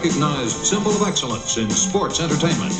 recognized symbol of excellence in sports entertainment.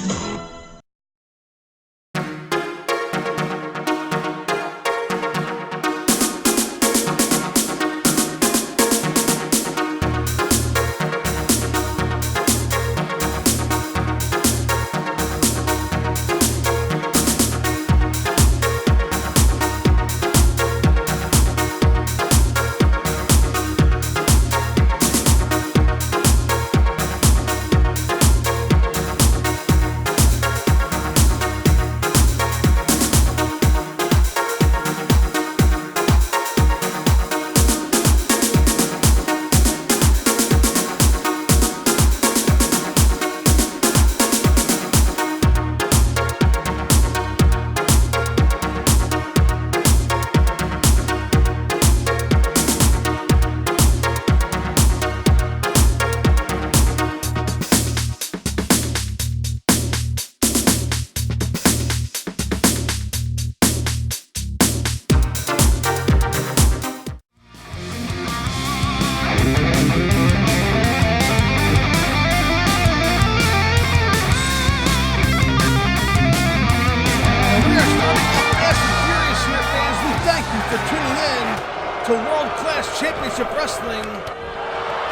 To World-Class Championship Wrestling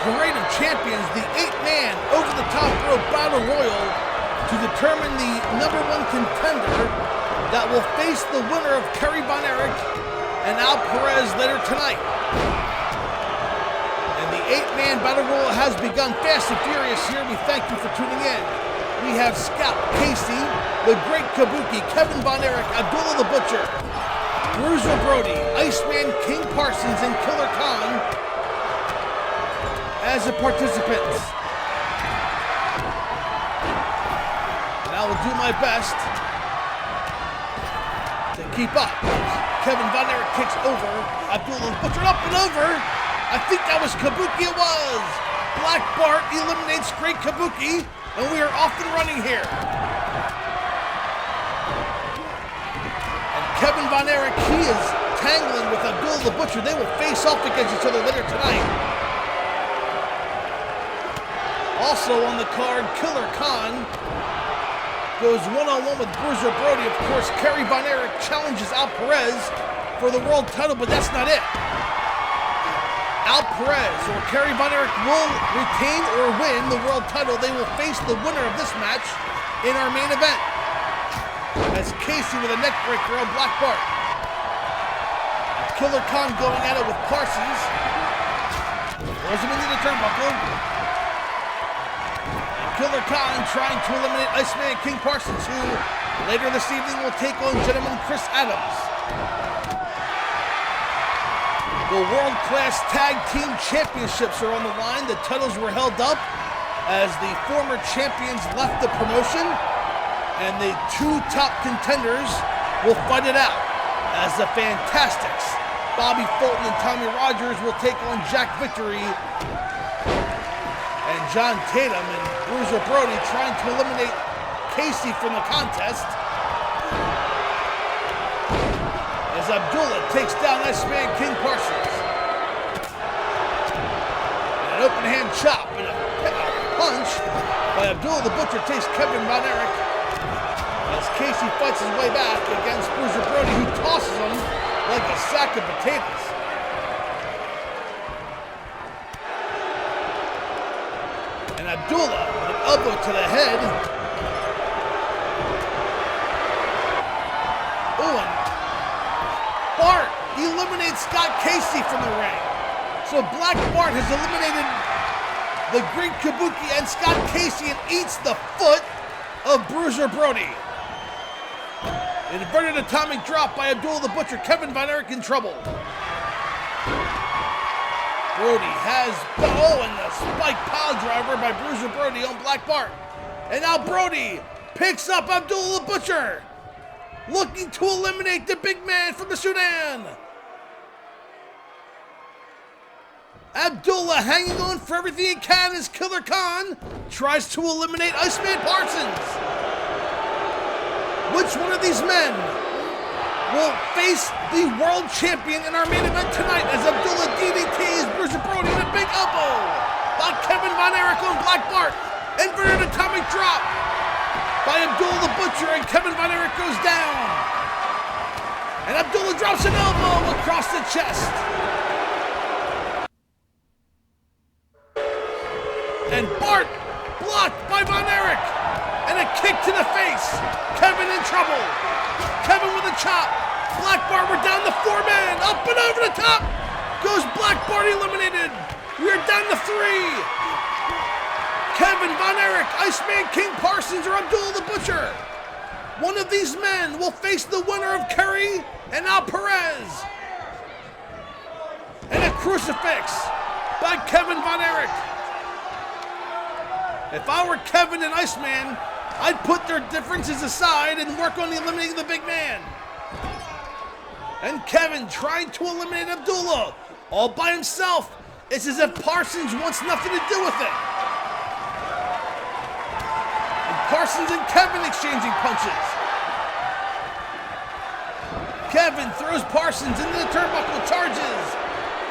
Parade of Champions, the 8-man over-the-top rope battle royal to determine the #1 contender that will face the winner of Kerry Von Erich and Perez later tonight. And the 8-man battle royal has begun fast and furious here. We thank you for tuning in. We have Scout Casey, the Great Kabuki, Kevin Von Erich, Abdullah the Butcher, Bruiser Brody, Iceman King Parsons, and Killer Khan as the participants. And I will do my best to keep up. Kevin Von Erich kicks over, Abdullah Butcher up and over. I think that was Kabuki, it was. Black Bart eliminates Great Kabuki, and we are off and running here. Kevin Von Erich, he is tangling with Abdullah the Butcher. They will face off against each other later tonight. Also on the card, Killer Khan goes one-on-one with Bruiser Brody. Of course, Kerry Von Erich challenges Perez for the world title, but that's not it. Perez or Kerry Von Erich will retain or win the world title. They will face the winner of this match in our main event. As Casey with a neck breaker on Black Bart. Killer Khan going at it with Parsons. Throws him into the turnbuckle. And Killer Khan trying to eliminate Iceman King Parsons, who later this evening will take on gentleman Chris Adams. The World-Class Tag Team Championships are on the line. The titles were held up as the former champions left the promotion. And the two top contenders will fight it out as the Fantastics, Bobby Fulton and Tommy Rogers, will take on Jack Victory and John Tatum, and Bruiser Brody trying to eliminate Casey from the contest as Abdullah takes down Iceman King Parsons. And an open hand chop and a punch by Abdullah the Butcher takes Kevin Von Erich. As Casey fights his way back against Bruiser Brody, who tosses him like a sack of potatoes. And Abdullah with an elbow to the head. Oh, and Bart eliminates Scott Casey from the ring. So Black Bart has eliminated the Great Kabuki and Scott Casey and eats the foot of Bruiser Brody. Inverted atomic drop by Abdullah the Butcher. Kevin Von Erich in trouble. Brody has, and the spike pile driver by Bruiser Brody on Black Bart. And now Brody picks up Abdullah the Butcher, looking to eliminate the big man from the Sudan. Abdullah hanging on for everything he can as Killer Khan tries to eliminate Iceman Parsons. Which one of these men will face the world champion in our main event tonight as Abdullah DDTs Bruiser Brody with a big elbow? by Kevin Von Erich on Black Bart. Inverted atomic drop by Abdullah the Butcher, and Kevin Von Erich goes down. And Abdullah drops an elbow across the chest. And Bart blocked by Von Erich. And a kick to the face. Kevin in trouble. Kevin with a chop. Black Bart, we're down to 4 men. Up and over the top. Goes Black Bart, eliminated. We're down to 3. Kevin Von Erich, Iceman King Parsons, or Abdullah the Butcher. One of these men will face the winner of Kerry and Perez. And a crucifix by Kevin Von Erich. If I were Kevin and Iceman, I'd put their differences aside and work on eliminating the big man. And Kevin trying to eliminate Abdullah all by himself. It's as if Parsons wants nothing to do with it. And Parsons and Kevin exchanging punches. Kevin throws Parsons into the turnbuckle, charges.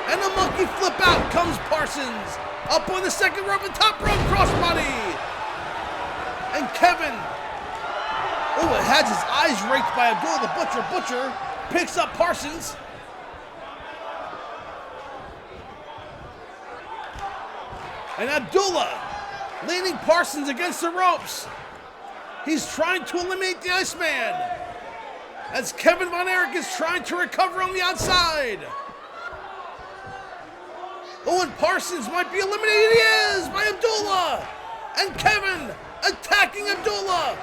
And a monkey flip out comes Parsons. Up on the second rope and top rope crossbody. And Kevin, has his eyes raked by Abdullah the Butcher. Butcher picks up Parsons. And Abdullah leaning Parsons against the ropes. He's trying to eliminate the Iceman as Kevin Von Erich is trying to recover on the outside. And Parsons might be eliminated. He is by Abdullah. And Kevin attacking Abdullah.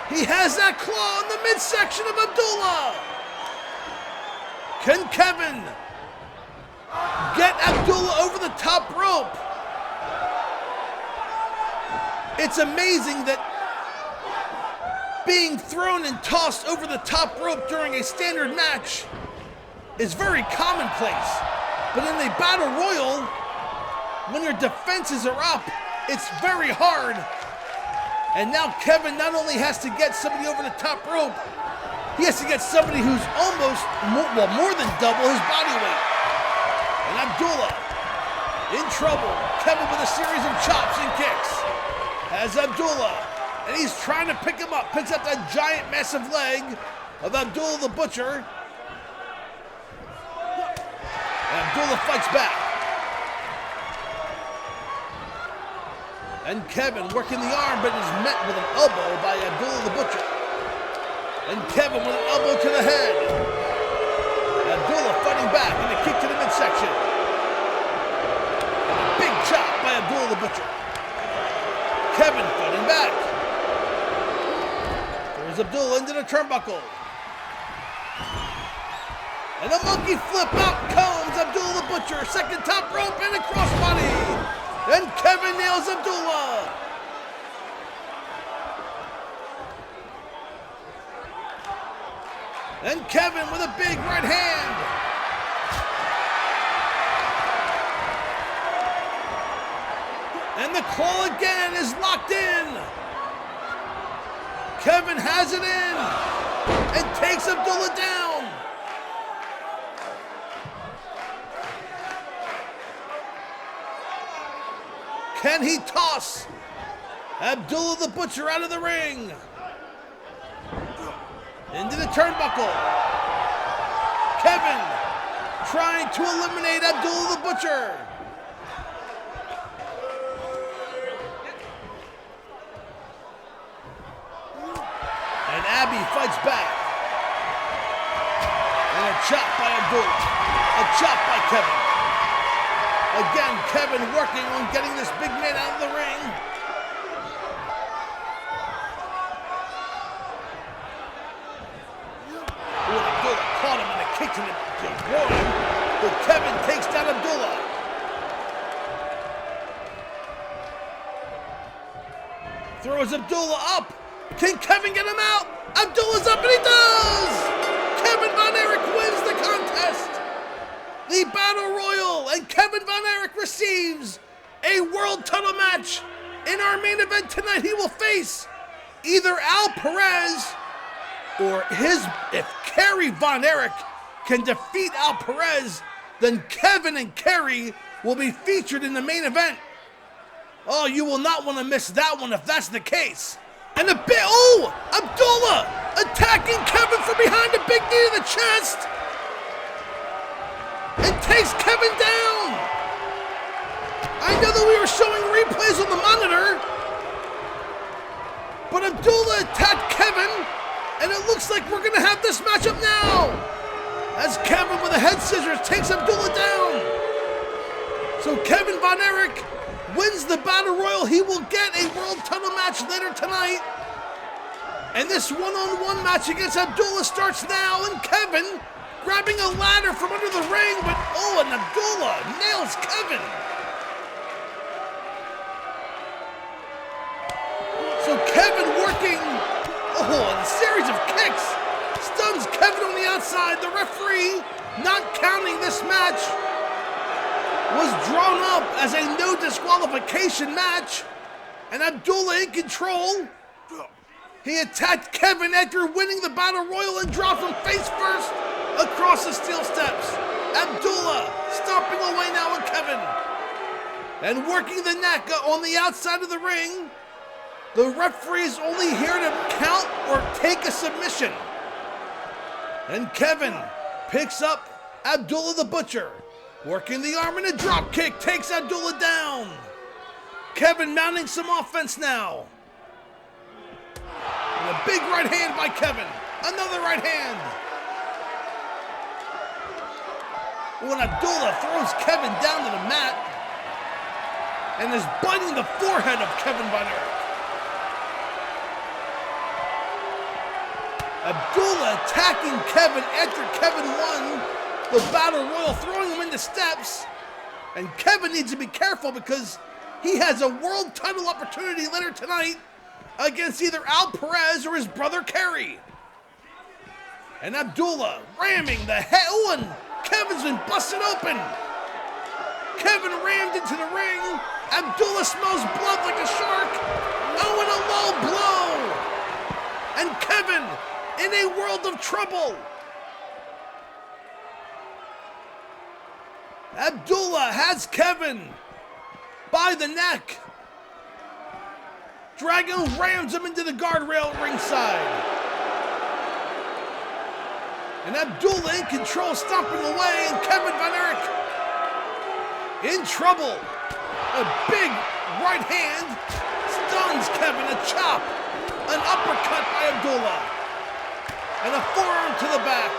He has that claw in the midsection of Abdullah. Can Kevin get Abdullah over the top rope? It's amazing that being thrown and tossed over the top rope during a standard match is very commonplace. But in a battle royal, when your defenses are up, it's very hard. And now Kevin not only has to get somebody over the top rope, he has to get somebody who's almost, more than double his body weight. And Abdullah in trouble. Kevin with a series of chops and kicks. Has Abdullah, and he's trying to pick him up. Picks up that giant, massive leg of Abdullah the Butcher. Abdullah fights back. And Kevin working the arm, but is met with an elbow by Abdullah the Butcher. And Kevin with an elbow to the head. Abdullah fighting back and a kick to the midsection. And a big chop by Abdullah the Butcher. Kevin fighting back. There's Abdullah into the turnbuckle. And a monkey flip out comes Abdullah the Butcher. Second top rope and a crossbody. And Kevin nails Abdullah. And Kevin with a big right hand. And the claw again is locked in. Kevin has it in and takes Abdullah down. Can he toss Abdullah the Butcher out of the ring? Into the turnbuckle. Kevin trying to eliminate Abdullah the Butcher. And Abby fights back. And a chop by Abdullah. A chop by Kevin. Again, Kevin working on getting this big man out of the ring. Abdullah caught him in a kick to the groin, but Kevin takes down Abdullah. Throws Abdullah up. Can Kevin get him out? Abdullah's up and he does! Kevin Von Erich wins the contest. The Battle Royal, and Kevin Von Erich receives a world title match. In our main event tonight, he will face either Perez or if Kerry Von Erich can defeat Perez, then Kevin and Kerry will be featured in the main event Oh, you will not want to miss that one if that's the case. And a bit, oh, Abdullah attacking Kevin from behind, a big knee to the chest. And takes Kevin down. I know that we were showing replays on the monitor, but Abdullah attacked Kevin, and it looks like we're gonna have this matchup now. As Kevin with the head scissors takes Abdullah down. So Kevin Von Erich wins the Battle Royal. He will get a World Title match later tonight. And this one-on-one match against Abdullah starts now, and Kevin grabbing a ladder from under the ring, but oh, and Abdullah nails Kevin. So Kevin working, oh, and a series of kicks stuns Kevin on the outside. The referee, not counting this match, was drawn up as a no disqualification match, and Abdullah in control. He attacked Kevin after winning the Battle Royal and dropped him face first across the steel steps. Abdullah stomping away now on Kevin and working the neck on the outside of the ring. The referee is only here to count or take a submission. And Kevin picks up Abdullah the Butcher. Working the arm and a drop kick takes Abdullah down. Kevin mounting some offense now. And a big right hand by Kevin. Another right hand. When Abdullah throws Kevin down to the mat and is biting the forehead of Kevin Von Erich. Abdullah attacking Kevin after Kevin won the Battle Royal, throwing him into steps. And Kevin needs to be careful because he has a World Title opportunity later tonight against either Kerry-Perez or his brother Kerry. And Abdullah ramming the head. Oh, and Kevin's been busted open. Kevin rammed into the ring. Abdullah smells blood like a shark. Oh, and a low blow. And Kevin in a world of trouble. Abdullah has Kevin by the neck. Dragon rams him into the guardrail ringside. And Abdullah in control, stomping away, and Kevin Von Erich in trouble. A big right hand stuns Kevin, a chop, an uppercut by Abdullah, and a forearm to the back.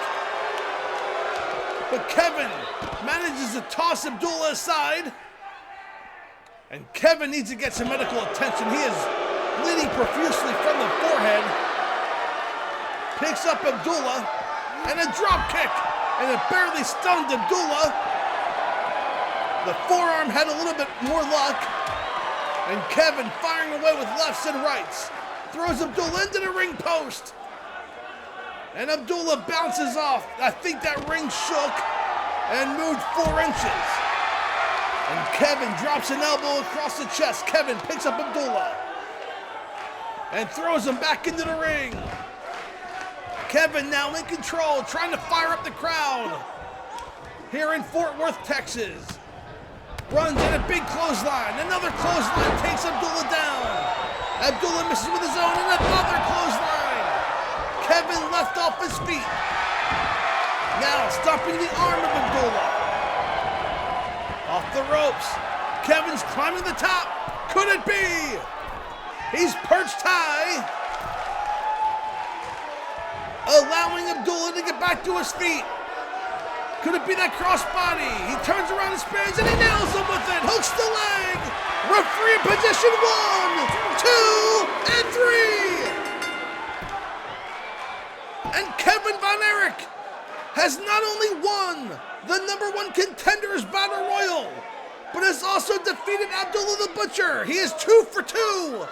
But Kevin manages to toss Abdullah aside, and Kevin needs to get some medical attention. He is bleeding profusely from the forehead. Picks up Abdullah, and a drop kick, and it barely stunned Abdullah. The forearm had a little bit more luck, and Kevin firing away with lefts and rights. Throws Abdullah into the ring post, and Abdullah bounces off. I think that ring shook and moved 4 inches. And Kevin drops an elbow across the chest. Kevin picks up Abdullah and throws him back into the ring. Kevin now in control, trying to fire up the crowd here in Fort Worth, Texas. Runs in a big clothesline. Another clothesline takes Abdullah down. Abdullah misses with his own, and another clothesline. Kevin left off his feet. Now stopping the arm of Abdullah. Off the ropes. Kevin's climbing the top. Could it be? He's perched high, allowing Abdullah to get back to his feet. Could it be that crossbody? He turns around and spins, and he nails him with it. Hooks the leg. Referee in position 1, 2, and 3. And Kevin Von Erich has not only won the #1 Contenders Battle Royal, but has also defeated Abdullah the Butcher. He is 2 for 2.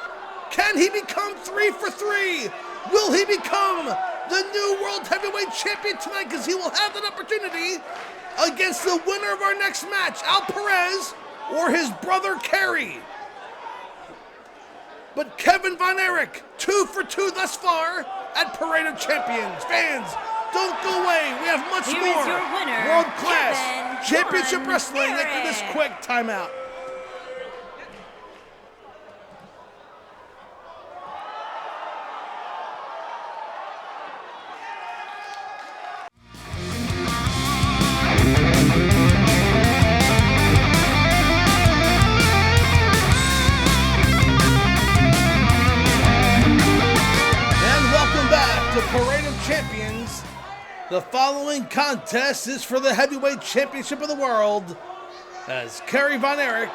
Can he become 3 for 3? Will he become the new World Heavyweight Champion tonight? Because he will have that opportunity against the winner of our next match, Kerry-Perez, or his brother Kerry. But Kevin Von Erich, 2 for 2 thus far at Parade of Champions. Fans, don't go away. We have much Here more is your winner, world-class Kevin championship Von wrestling after this Erich. quick timeout. Parade of Champions. The following contest is for the Heavyweight Championship of the World, as Kerry Von Erich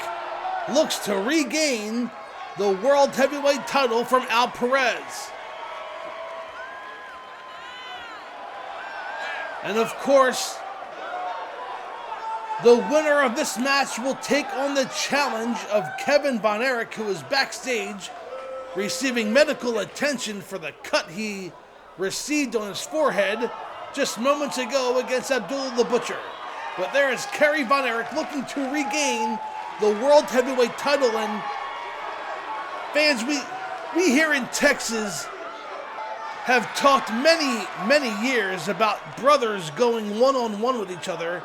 looks to regain the World Heavyweight title from Perez. And of course, the winner of this match will take on the challenge of Kevin Von Erich, who is backstage receiving medical attention for the cut he received on his forehead just moments ago against Abdullah the Butcher. But there is Kerry Von Erich looking to regain the World Heavyweight title. And fans, we here in Texas have talked many years about brothers going one-on-one with each other.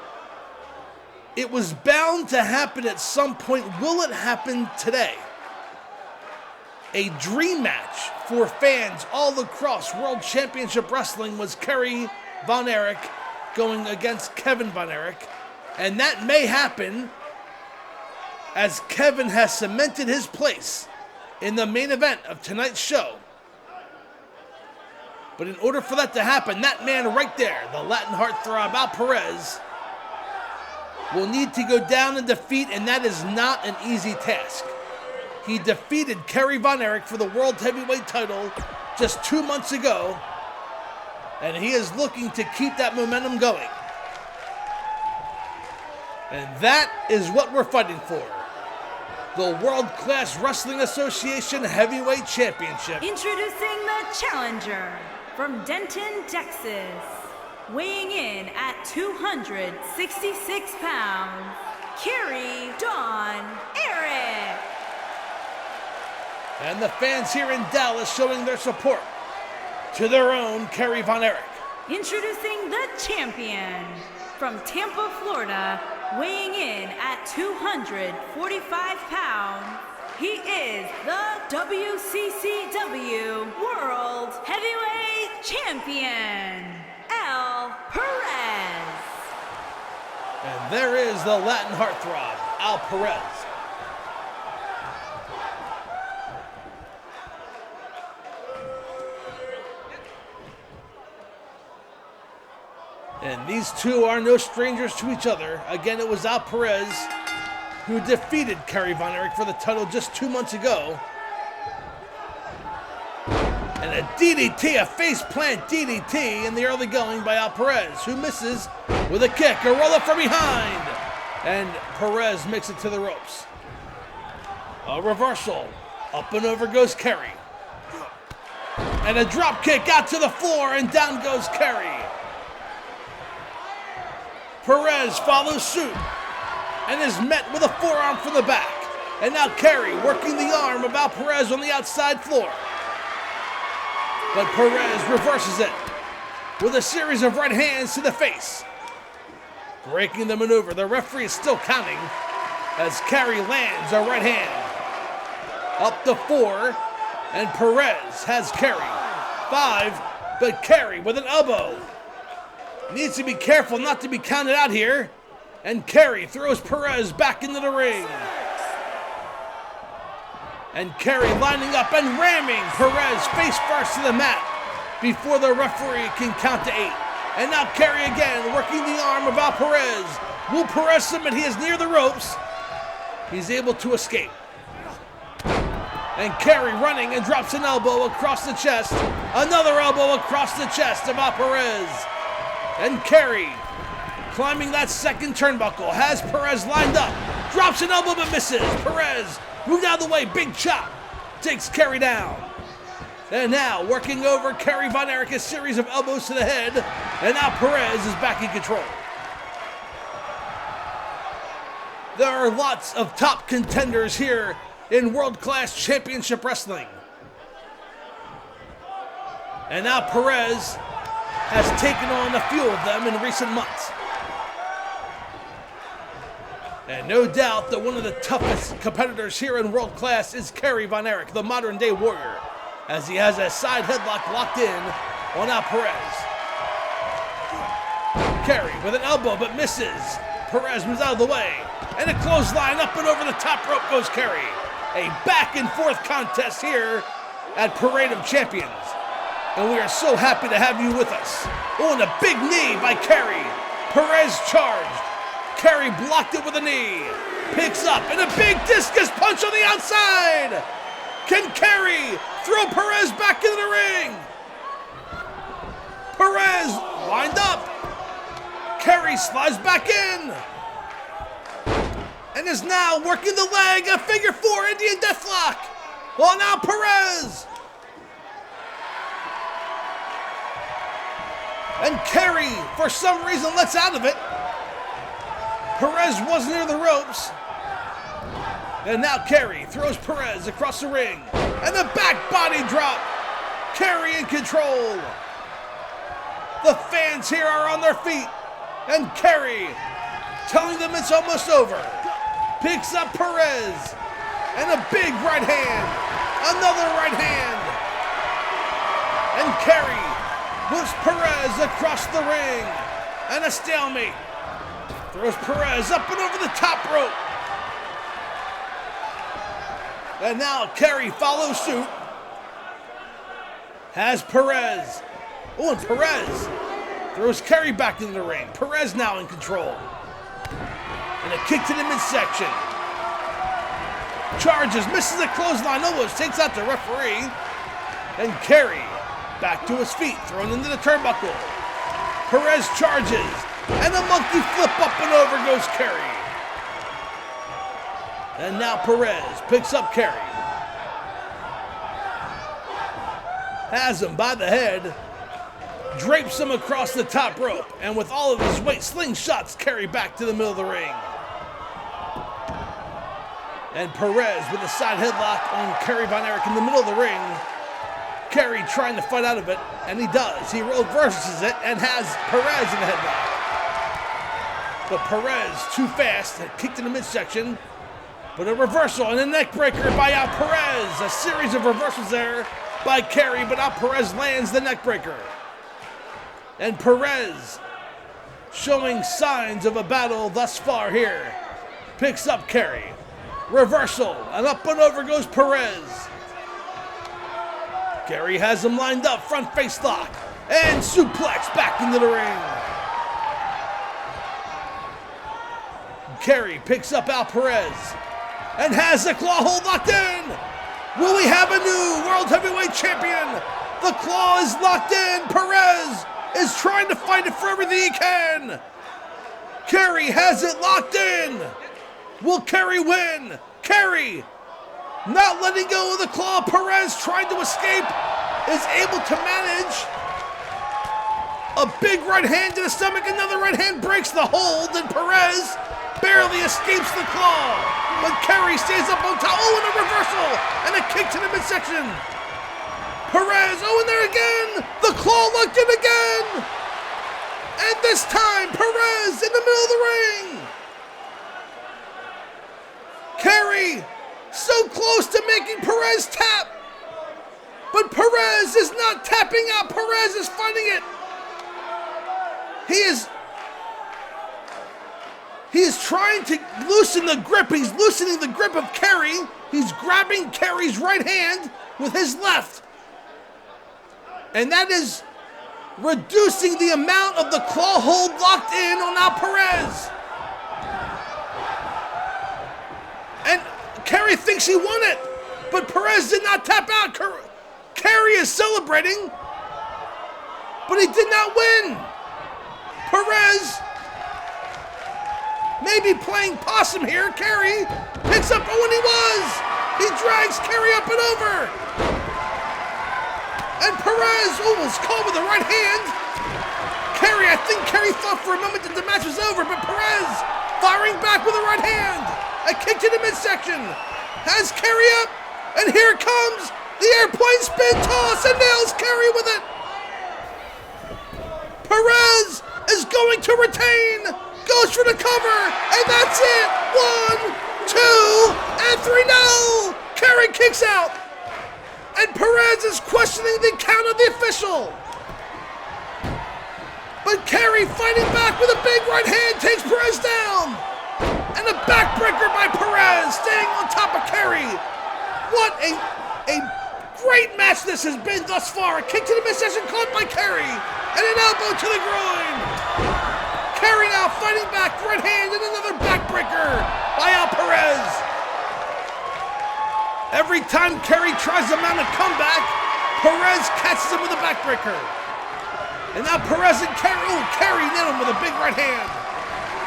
It was bound to happen at some point. Will it happen today? A dream match for fans all across World Championship Wrestling was Kerry Von Erich going against Kevin Von Erich. And that may happen as Kevin has cemented his place in the main event of tonight's show. But in order for that to happen, that man right there, the Latin heartthrob Perez, will need to go down in defeat, and that is not an easy task. He defeated Kerry Von Erich for the World Heavyweight title just 2 months ago, and he is looking to keep that momentum going. And that is what we're fighting for. The World Class Wrestling Association Heavyweight Championship. Introducing the challenger from Denton, Texas, weighing in at 266 pounds, Kerry Von Erich. And the fans here in Dallas showing their support to their own Kerry Von Erich. Introducing the champion from Tampa, Florida, weighing in at 245 pounds, he is the WCCW World Heavyweight Champion, Perez. And there is the Latin heartthrob, Perez. And these two are no strangers to each other. Again, it was Perez who defeated Kerry Von Erich for the title just 2 months ago. And a DDT, a face-plant DDT in the early going by Perez, who misses with a kick, a roll-up from behind. And Perez makes it to the ropes. A reversal. Up and over goes Kerry. And a drop kick out to the floor, and down goes Kerry. Perez follows suit and is met with a forearm from the back. And now Kerry working the arm of Perez on the outside floor. But Perez reverses it with a series of right hands to the face. Breaking the maneuver, the referee is still counting as Kerry lands a right hand. Up to 4, and Perez has Kerry. 5, but Kerry with an elbow. Needs to be careful not to be counted out here. And Kerry throws Perez back into the ring. And Kerry lining up and ramming Perez face first to the mat before the referee can count to 8. And now Kerry again working the arm of Perez. Will Perez submit? He is near the ropes. He's able to escape. And Kerry running and drops an elbow across the chest. Another elbow across the chest of Perez. And Kerry climbing that second turnbuckle, has Perez lined up, drops an elbow but misses. Perez moved out of the way, big chop, takes Kerry down. And now working over Kerry Von Erich, a series of elbows to the head, and now Perez is back in control. There are lots of top contenders here in World Class Championship Wrestling. And now Perez has taken on a few of them in recent months. And no doubt that one of the toughest competitors here in World Class is Kerry Von Erich, the modern day warrior, as he has a side headlock locked in on Perez. Kerry with an elbow but misses. Perez moves out of the way. And a clothesline up and over the top rope goes Kerry. A back and forth contest here at Parade of Champions. And we are so happy to have you with us. Oh, and a big knee by Kerry. Perez charged. Kerry blocked it with a knee. Picks up, and a big discus punch on the outside. Can Kerry throw Perez back into the ring? Perez lined up. Kerry slides back in. And is now working the leg, a figure 4 Indian deathlock. Well, now Perez. And Kerry, for some reason, lets out of it. Perez wasn't near the ropes. And now Kerry throws Perez across the ring. And the back body drop. Kerry in control. The fans here are on their feet. And Kerry telling them it's almost over. Picks up Perez. And a big right hand. Another right hand. And Kerry moves Perez across the ring. And a stalemate. Throws Perez up and over the top rope. And now Kerry follows suit. Has Perez. Oh, and Perez throws Kerry back into the ring. Perez now in control. And a kick to the midsection. Charges, misses a clothesline, almost takes out the referee. And Kerry back to his feet, thrown into the turnbuckle. Perez charges, and a monkey flip up and over goes Kerry. And now Perez picks up Kerry. Has him by the head, drapes him across the top rope, and with all of his weight, slingshots Kerry back to the middle of the ring. And Perez with a side headlock on Kerry Von Erich in the middle of the ring. Kerry trying to fight out of it, and he does. He reverses it and has Perez in the headlock. But Perez, too fast, had kicked in the midsection. But a reversal and a neck breaker by Perez. A series of reversals there by Kerry, but Perez lands the neck breaker. And Perez, showing signs of a battle thus far here, picks up Kerry. Reversal, and up and over goes Perez. Kerry has him lined up, front face lock, and suplex back into the ring. Kerry picks up Perez, and has the claw hold locked in. Will we have a new World Heavyweight Champion? The claw is locked in. Perez is trying to fight it for everything he can. Kerry has it locked in. Will Kerry win? Kerry not letting go of the claw. Perez trying to escape, is able to manage. A big right hand to the stomach, another right hand breaks the hold, and Perez barely escapes the claw. But Kerry stays up on top. Oh, and a reversal, and a kick to the midsection. Perez, oh, and there again. The claw locked in again. And this time, Perez in the middle of the ring. Kerry so close to making Perez tap. But Perez is not tapping out. Perez is fighting it. He is trying to loosen the grip. He's loosening the grip of Kerry. He's grabbing Kerry's right hand with his left. And that is reducing the amount of the claw hold locked in on Perez. And Kerry thinks he won it, but Perez did not tap out. Kerry is celebrating, but he did not win. Perez may be playing possum here. Kerry picks up, oh, and he was. He drags Kerry up and over. And Perez was caught with the right hand. I think Kerry thought for a moment that the match was over, but Perez firing back with the right hand. A kick to the midsection. Has Kerry up, and here comes the airplane spin toss, and nails Kerry with it. Perez is going to retain. Goes for the cover, and that's it. 1, 2, and 3. No! Kerry kicks out. And Perez is questioning the count of the official. But Kerry fighting back with a big right hand takes Perez down. And a backbreaker by Perez, staying on top of Kerry. What a great match this has been thus far. A kick to the midsection caught by Kerry, and an elbow to the groin. Kerry now fighting back, right hand, and another backbreaker by Perez. Every time Kerry tries to mount a comeback, Perez catches him with a backbreaker. And now Perez and Kerry, Kerry nailed him with a big right hand.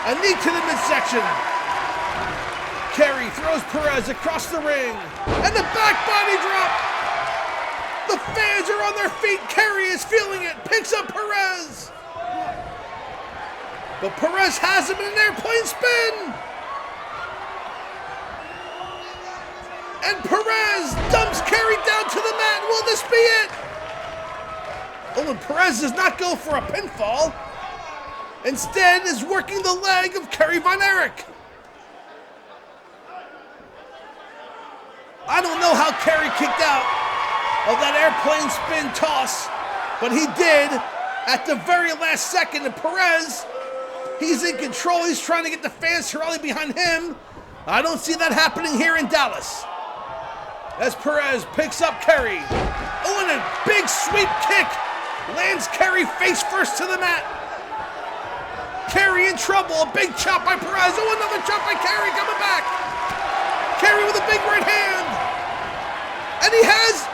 A knee to the midsection. Kerry throws Perez across the ring, and the back body drop. The fans are on their feet. Kerry is feeling it, picks up Perez. But Perez has him in an airplane spin. And Perez dumps Kerry down to the mat. Will this be it? Oh, and Perez does not go for a pinfall. Instead is working the leg of Kerry Von Erich. I don't know how Kerry kicked out of that airplane spin toss, but he did at the very last second. And Perez, he's in control. He's trying to get the fans to rally behind him. I don't see that happening here in Dallas. As Perez picks up Kerry. Oh, and a big sweep kick lands Kerry face first to the mat. Kerry in trouble. A big chop by Perez. Oh, another chop by Kerry coming back. Kerry with a big right hand. And he has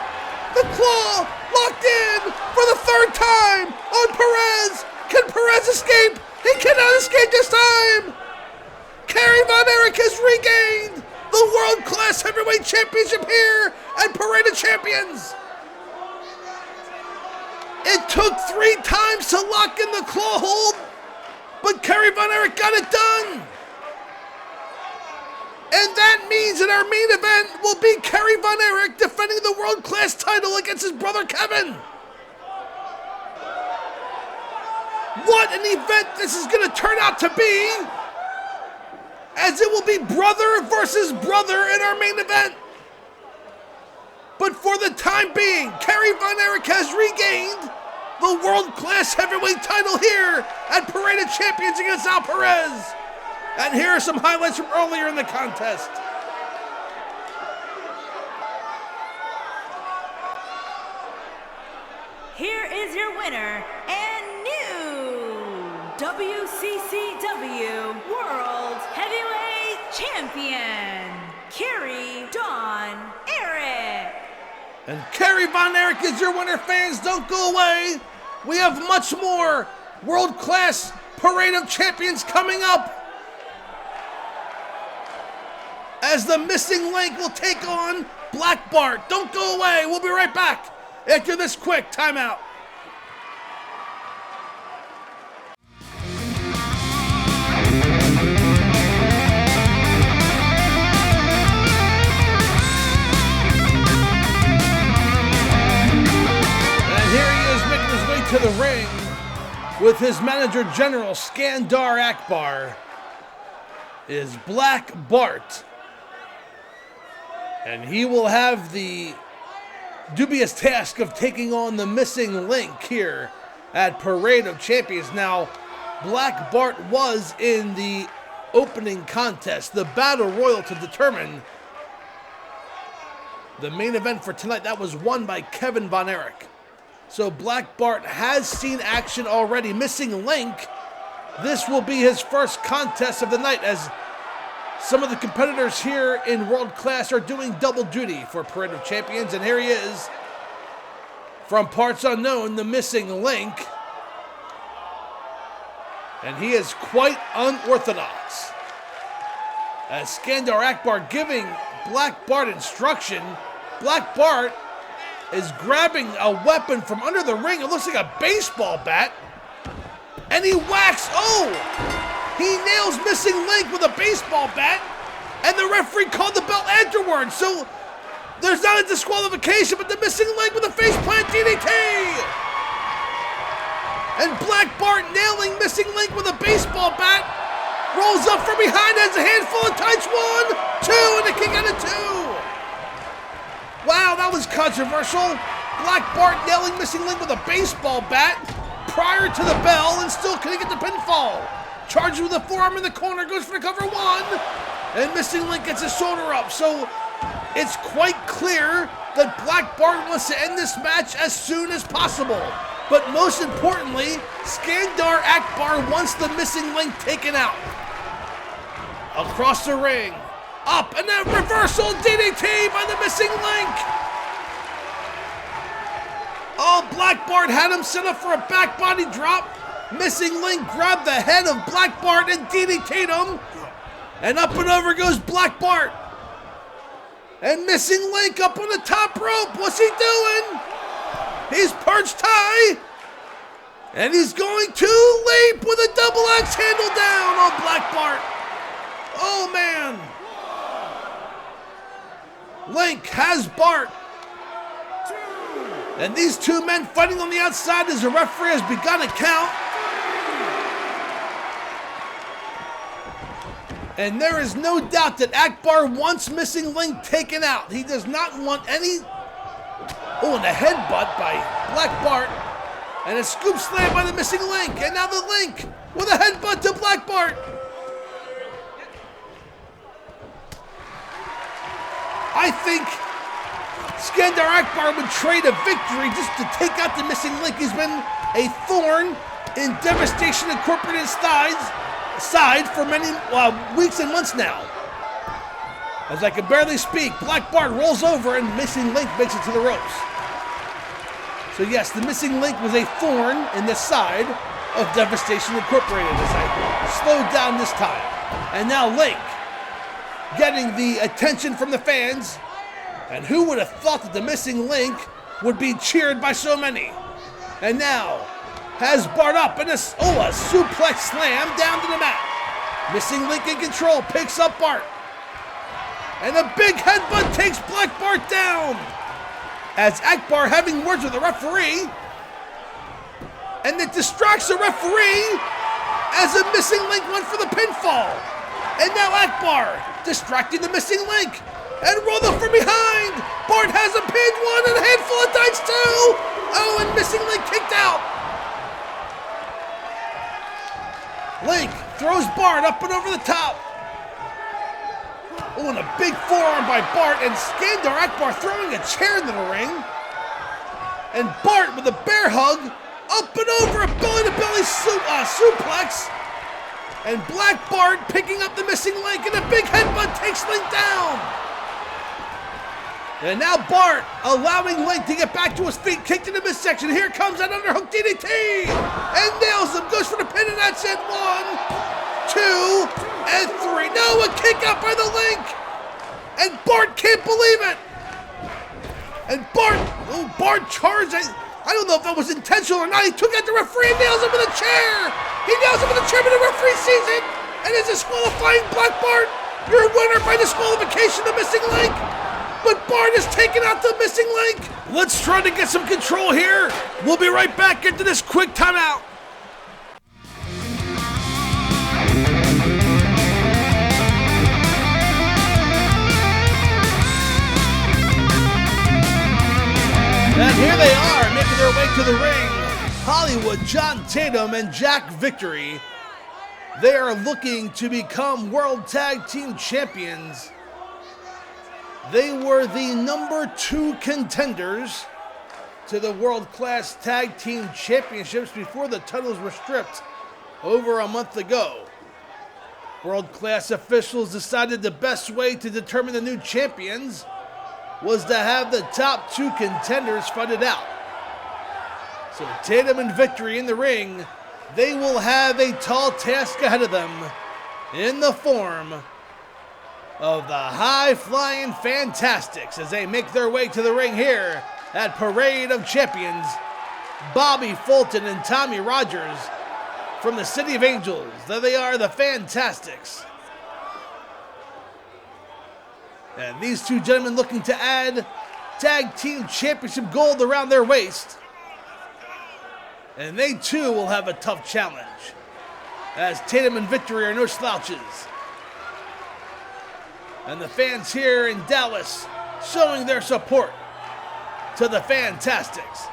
the claw locked in for the third time on Perez. Can Perez escape? He cannot escape this time. Kerry Von Erich has regained the World Class Heavyweight Championship here at Parade of Champions. It took 3 times to lock in the claw hold, but Kerry Von Erich got it done. And that means that our main event will be Kerry Von Erich defending the World Class title against his brother Kevin. What an event this is going to turn out to be, as it will be brother versus brother in our main event. But for the time being, Kerry Von Erich has regained the World Class Heavyweight title here at Parade of Champions against Perez. And here are some highlights from earlier in the contest. Here is your winner and new WCCW World Heavyweight Champion, Kerry Von Erich. And Kerry Von Erich is your winner, fans. Don't go away. We have much more World Class Parade of Champions coming up, as the missing link will take on Black Bart. Don't go away. We'll be right back after this quick timeout. And here he is making his way to the ring with his manager general, Skandar Akbar, is Black Bart. And he will have the dubious task of taking on the missing link here at Parade of Champions. Now, Black Bart was in the opening contest, the Battle Royal, to determine the main event for tonight. That was won by Kevin Von Erich. So Black Bart has seen action already. Missing link, this will be his first contest of the night, as some of the competitors here in World Class are doing double duty for Parade of Champions. And here he is, from parts unknown, the missing link. And he is quite unorthodox, as Skandar Akbar giving Black Bart instruction. Black Bart is grabbing a weapon from under the ring. It looks like a baseball bat. And he whacks, he nails missing link with a baseball bat, and the referee called the bell afterwards. So there's not a disqualification, but the missing link with a faceplant DDT. And Black Bart nailing missing link with a baseball bat, rolls up from behind, has a handful of tights. 1, 2, and a kick out of 2. Wow, that was controversial. Black Bart nailing missing link with a baseball bat prior to the bell and still couldn't get the pinfall. Charges with a forearm in the corner, goes for the cover 1, and missing link gets his shoulder up. So It's quite clear that Black Bart wants to end this match as soon as possible. But most importantly, Skandar Akbar wants the missing link taken out. Across the ring, up, and a reversal DDT by the missing link. Oh, Black Bart had him set up for a back body drop. Missing link grabbed the head of Black Bart and DDT'd him. And up and over goes Black Bart. And missing link up on the top rope. What's he doing? He's perched high. And he's going to leap with a double axe handle down on Black Bart. Oh, man. Link has Bart. And these two men fighting on the outside as the referee has begun a count. And there is no doubt that Akbar wants missing link taken out. He does not want any... Oh, and a headbutt by Black Bart. And a scoop slam by the missing link. And now the link with a headbutt to Black Bart. I think Skandar Akbar would trade a victory just to take out the missing link. He's been a thorn in Devastation Incorporated's side for many weeks and months now. As I can barely speak, Black Bart rolls over and missing link makes it to the ropes. So yes, the missing link was a thorn in the side of Devastation Incorporated as I slowed down this time. And now Link getting the attention from the fans. And who would have thought that the missing link would be cheered by so many? And now has Bart up and a suplex slam down to the mat. Missing link in control, picks up Bart. And a big headbutt takes Black Bart down. As Akbar having words with the referee. And it distracts the referee as a missing link went for the pinfall. And now Akbar distracting the missing link. And rolled up from behind. Bart has a pinned one and a handful of dice too. Oh, and missing link kicked out. Link throws Bart up and over the top. Oh, and a big forearm by Bart, and Skandar Akbar throwing a chair into the ring. And Bart with a bear hug, up and over a belly-to-belly suplex. And Black Bart picking up the missing link, and a big headbutt takes Link down. And now Bart allowing Link to get back to his feet, kicked in the midsection. Here comes that underhook DDT, and nails him, goes for the pin, and that's it. 1, 2, and 3. No, a kick out by the Link, and Bart can't believe it. And Bart charged. I don't know if that was intentional or not. He took out the referee and nails him with a chair. He nails him with a chair, but the referee sees it and is disqualifying Black Bart. Your winner by disqualification, the missing link. But Bart has taken out the missing link. Let's try to get some control here. We'll be right back into this quick timeout. And here they are, making their way to the ring. Hollywood, John Tatum, and Jack Victory. They are looking to become World Tag Team Champions. They were the number 2 contenders to the World Class Tag Team Championships before the titles were stripped over a month ago. World Class officials decided the best way to determine the new champions was to have the top 2 contenders fight it out. So Tatum and Victory in the ring, they will have a tall task ahead of them in the form of the high-flying Fantastics as they make their way to the ring here at Parade of Champions. Bobby Fulton and Tommy Rogers from the City of Angels. There they are, the Fantastics. And these two gentlemen looking to add Tag Team Championship gold around their waist. And they too will have a tough challenge, as Tatum and Victory are no slouches. And the fans here in Dallas showing their support to the Fantastics.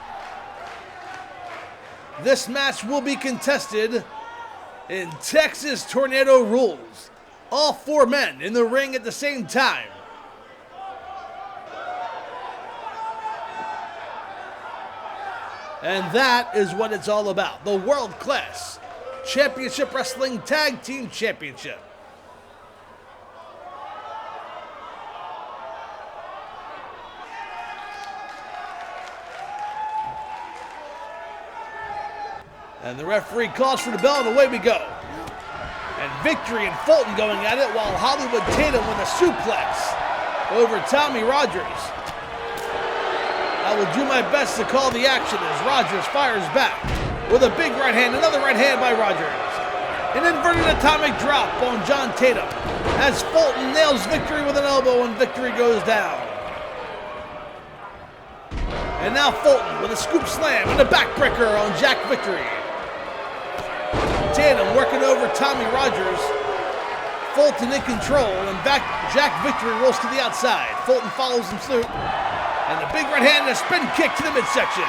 This match will be contested in Texas Tornado rules. All 4 men in the ring at the same time. And that is what it's all about. The World Class Championship Wrestling Tag Team Championship. And the referee calls for the bell, and away we go. And Victory and Fulton going at it, while Hollywood Tatum with a suplex over Tommy Rogers. I will do my best to call the action as Rogers fires back with a big right hand, another right hand by Rogers. An inverted atomic drop on John Tatum as Fulton nails Victory with an elbow and Victory goes down. And now Fulton with a scoop slam and a backbreaker on Jack Victory. Tatum working over Tommy Rogers. Fulton in control, and Jack Victory rolls to the outside. Fulton follows him suit. And the big right hand and a spin kick to the midsection.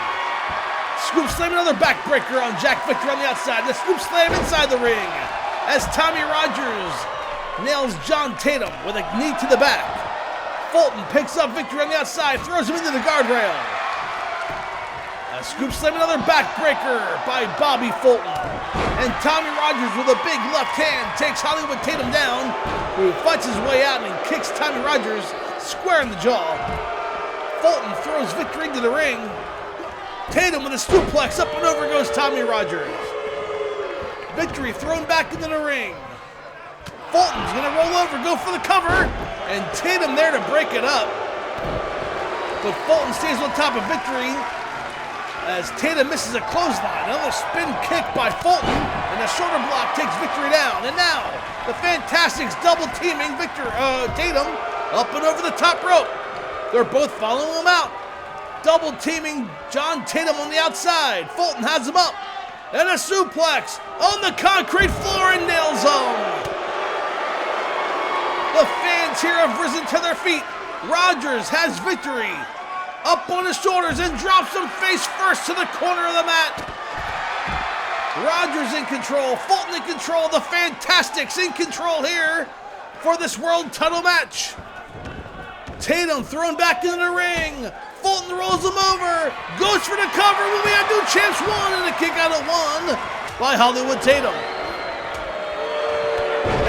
Scoop slam, another backbreaker on Jack Victory on the outside. The scoop slam inside the ring as Tommy Rogers nails John Tatum with a knee to the back. Fulton picks up Victory on the outside, throws him into the guardrail. A scoop slam, another backbreaker by Bobby Fulton. And Tommy Rogers with a big left hand takes Hollywood Tatum down, who fights his way out and kicks Tommy Rogers square in the jaw. Fulton throws Victory into the ring. Tatum with a suplex, up and over goes Tommy Rogers. Victory thrown back into the ring. Fulton's gonna roll over, go for the cover, and Tatum there to break it up. But Fulton stays on top of Victory as Tatum misses a clothesline. Another spin kick by Fulton, and a shoulder block takes Victory down. And now, the Fantastics double teaming Tatum up and over the top rope. They're both following him out. Double teaming John Tatum on the outside. Fulton has him up. And a suplex on the concrete floor and nails him. The fans here have risen to their feet. Rogers has Victory up on his shoulders and drops him face first to the corner of the mat. Rogers in control, Fulton in control, the Fantastics in control here for this World Title match. Tatum thrown back into the ring. Fulton rolls him over, goes for the cover when we have new champs one, and a kick out at one by Hollywood Tatum.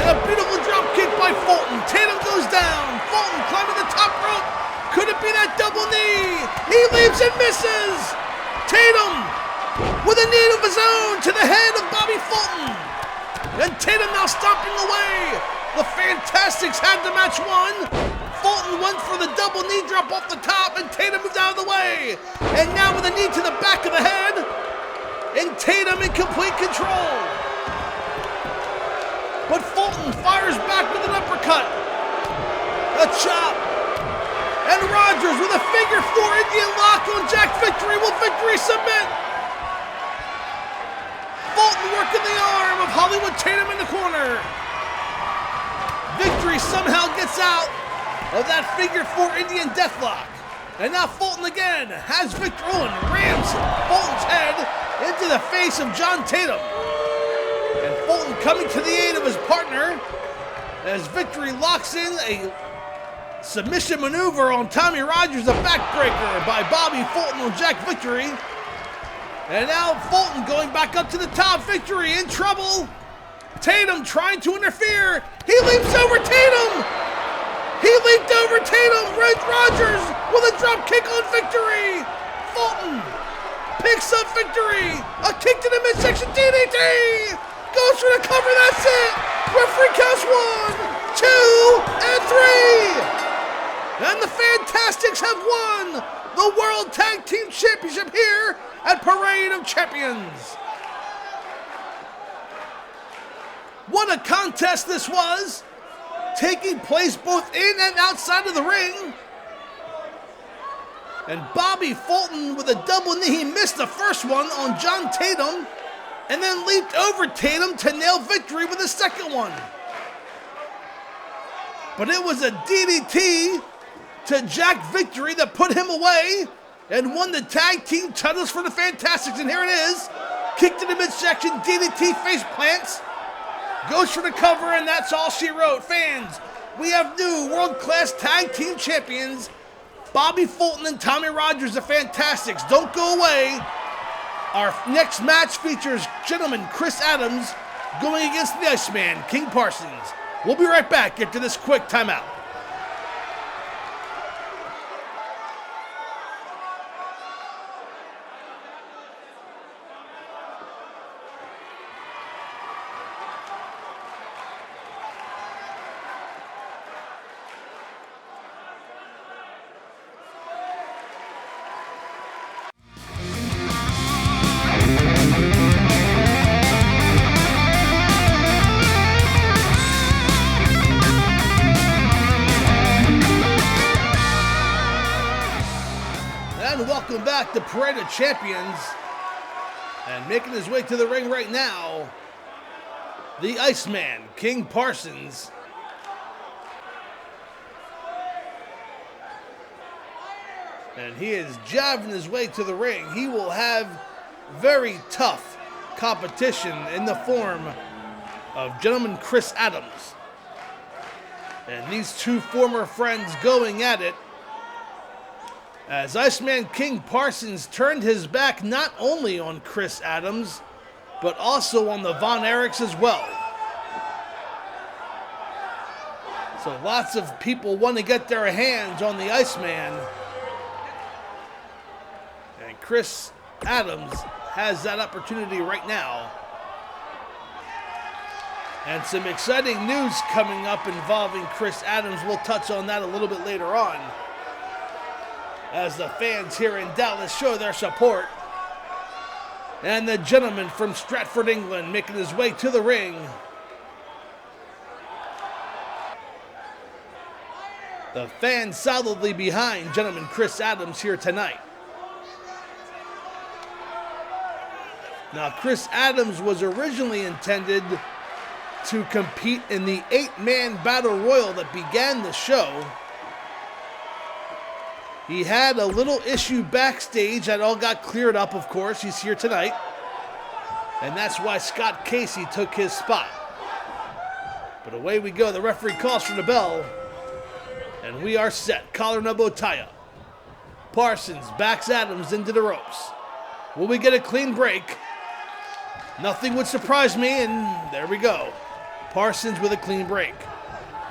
And a beautiful drop kick by Fulton. Tatum goes down. Fulton climbing the top rope. Could it be that double knee? He leaps and misses. Tatum with a knee of his own to the head of Bobby Fulton. And Tatum now stomping away. The Fantastics had the match won. Fulton went for the double knee drop off the top, and Tatum moved out of the way. And now with a knee to the back of the head, and Tatum in complete control. But Fulton fires back with an uppercut. A chop. And Rogers with a figure four Indian lock on Jack Victory. Will Victory submit? Fulton working the arm of Hollywood Tatum in the corner. Victory somehow gets out of that figure four Indian deathlock. And now Fulton again has Victory and rams Fulton's head into the face of John Tatum. And Fulton coming to the aid of his partner as Victory locks in a submission maneuver on Tommy Rogers, a backbreaker by Bobby Fulton on Jack Victory. And now Fulton going back up to the top. Victory in trouble. Tatum trying to interfere. He leaps over Tatum. He leaped over Tatum. Rogers with a drop kick on Victory. Fulton picks up Victory. A kick to the midsection. DDT. Goes for the cover. That's it. Referee counts 1, 2, and 3. And the Fantastics have won the World Tag Team Championship here at Parade of Champions. What a contest this was, taking place both in and outside of the ring. And Bobby Fulton with a double knee. He missed the first one on John Tatum and then leaped over Tatum to nail Victory with the second one. But it was a DDT to Jack Victory that put him away and won the tag team titles for the Fantastics. And here it is. Kick to the midsection, DDT face plants. Goes for the cover, and that's all she wrote. Fans, we have new world-class tag team champions, Bobby Fulton and Tommy Rogers, the Fantastics. Don't go away. Our next match features gentleman Chris Adams going against the Iceman, King Parsons. We'll be right back after this quick timeout. Welcome back to Parade of Champions. And making his way to the ring right now, the Iceman, King Parsons. And he is jabbing his way to the ring. He will have very tough competition in the form of gentleman Chris Adams. And these two former friends going at it, as Iceman King Parsons turned his back not only on Chris Adams, but also on the Von Erichs as well. So lots of people want to get their hands on the Iceman. And Chris Adams has that opportunity right now. And some exciting news coming up involving Chris Adams. We'll touch on that a little bit later on, as the fans here in Dallas show their support. And the gentleman from Stratford, England, making his way to the ring. The fans solidly behind gentleman Chris Adams here tonight. Now, Chris Adams was originally intended to compete in the 8-man battle royal that began the show. He had a little issue backstage that all got cleared up, of course. He's here tonight. And that's why Scott Casey took his spot. But away we go. The referee calls for the bell. And we are set. Collar and elbow tie-up. Parsons backs Adams into the ropes. Will we get a clean break? Nothing would surprise me, and there we go. Parsons with a clean break.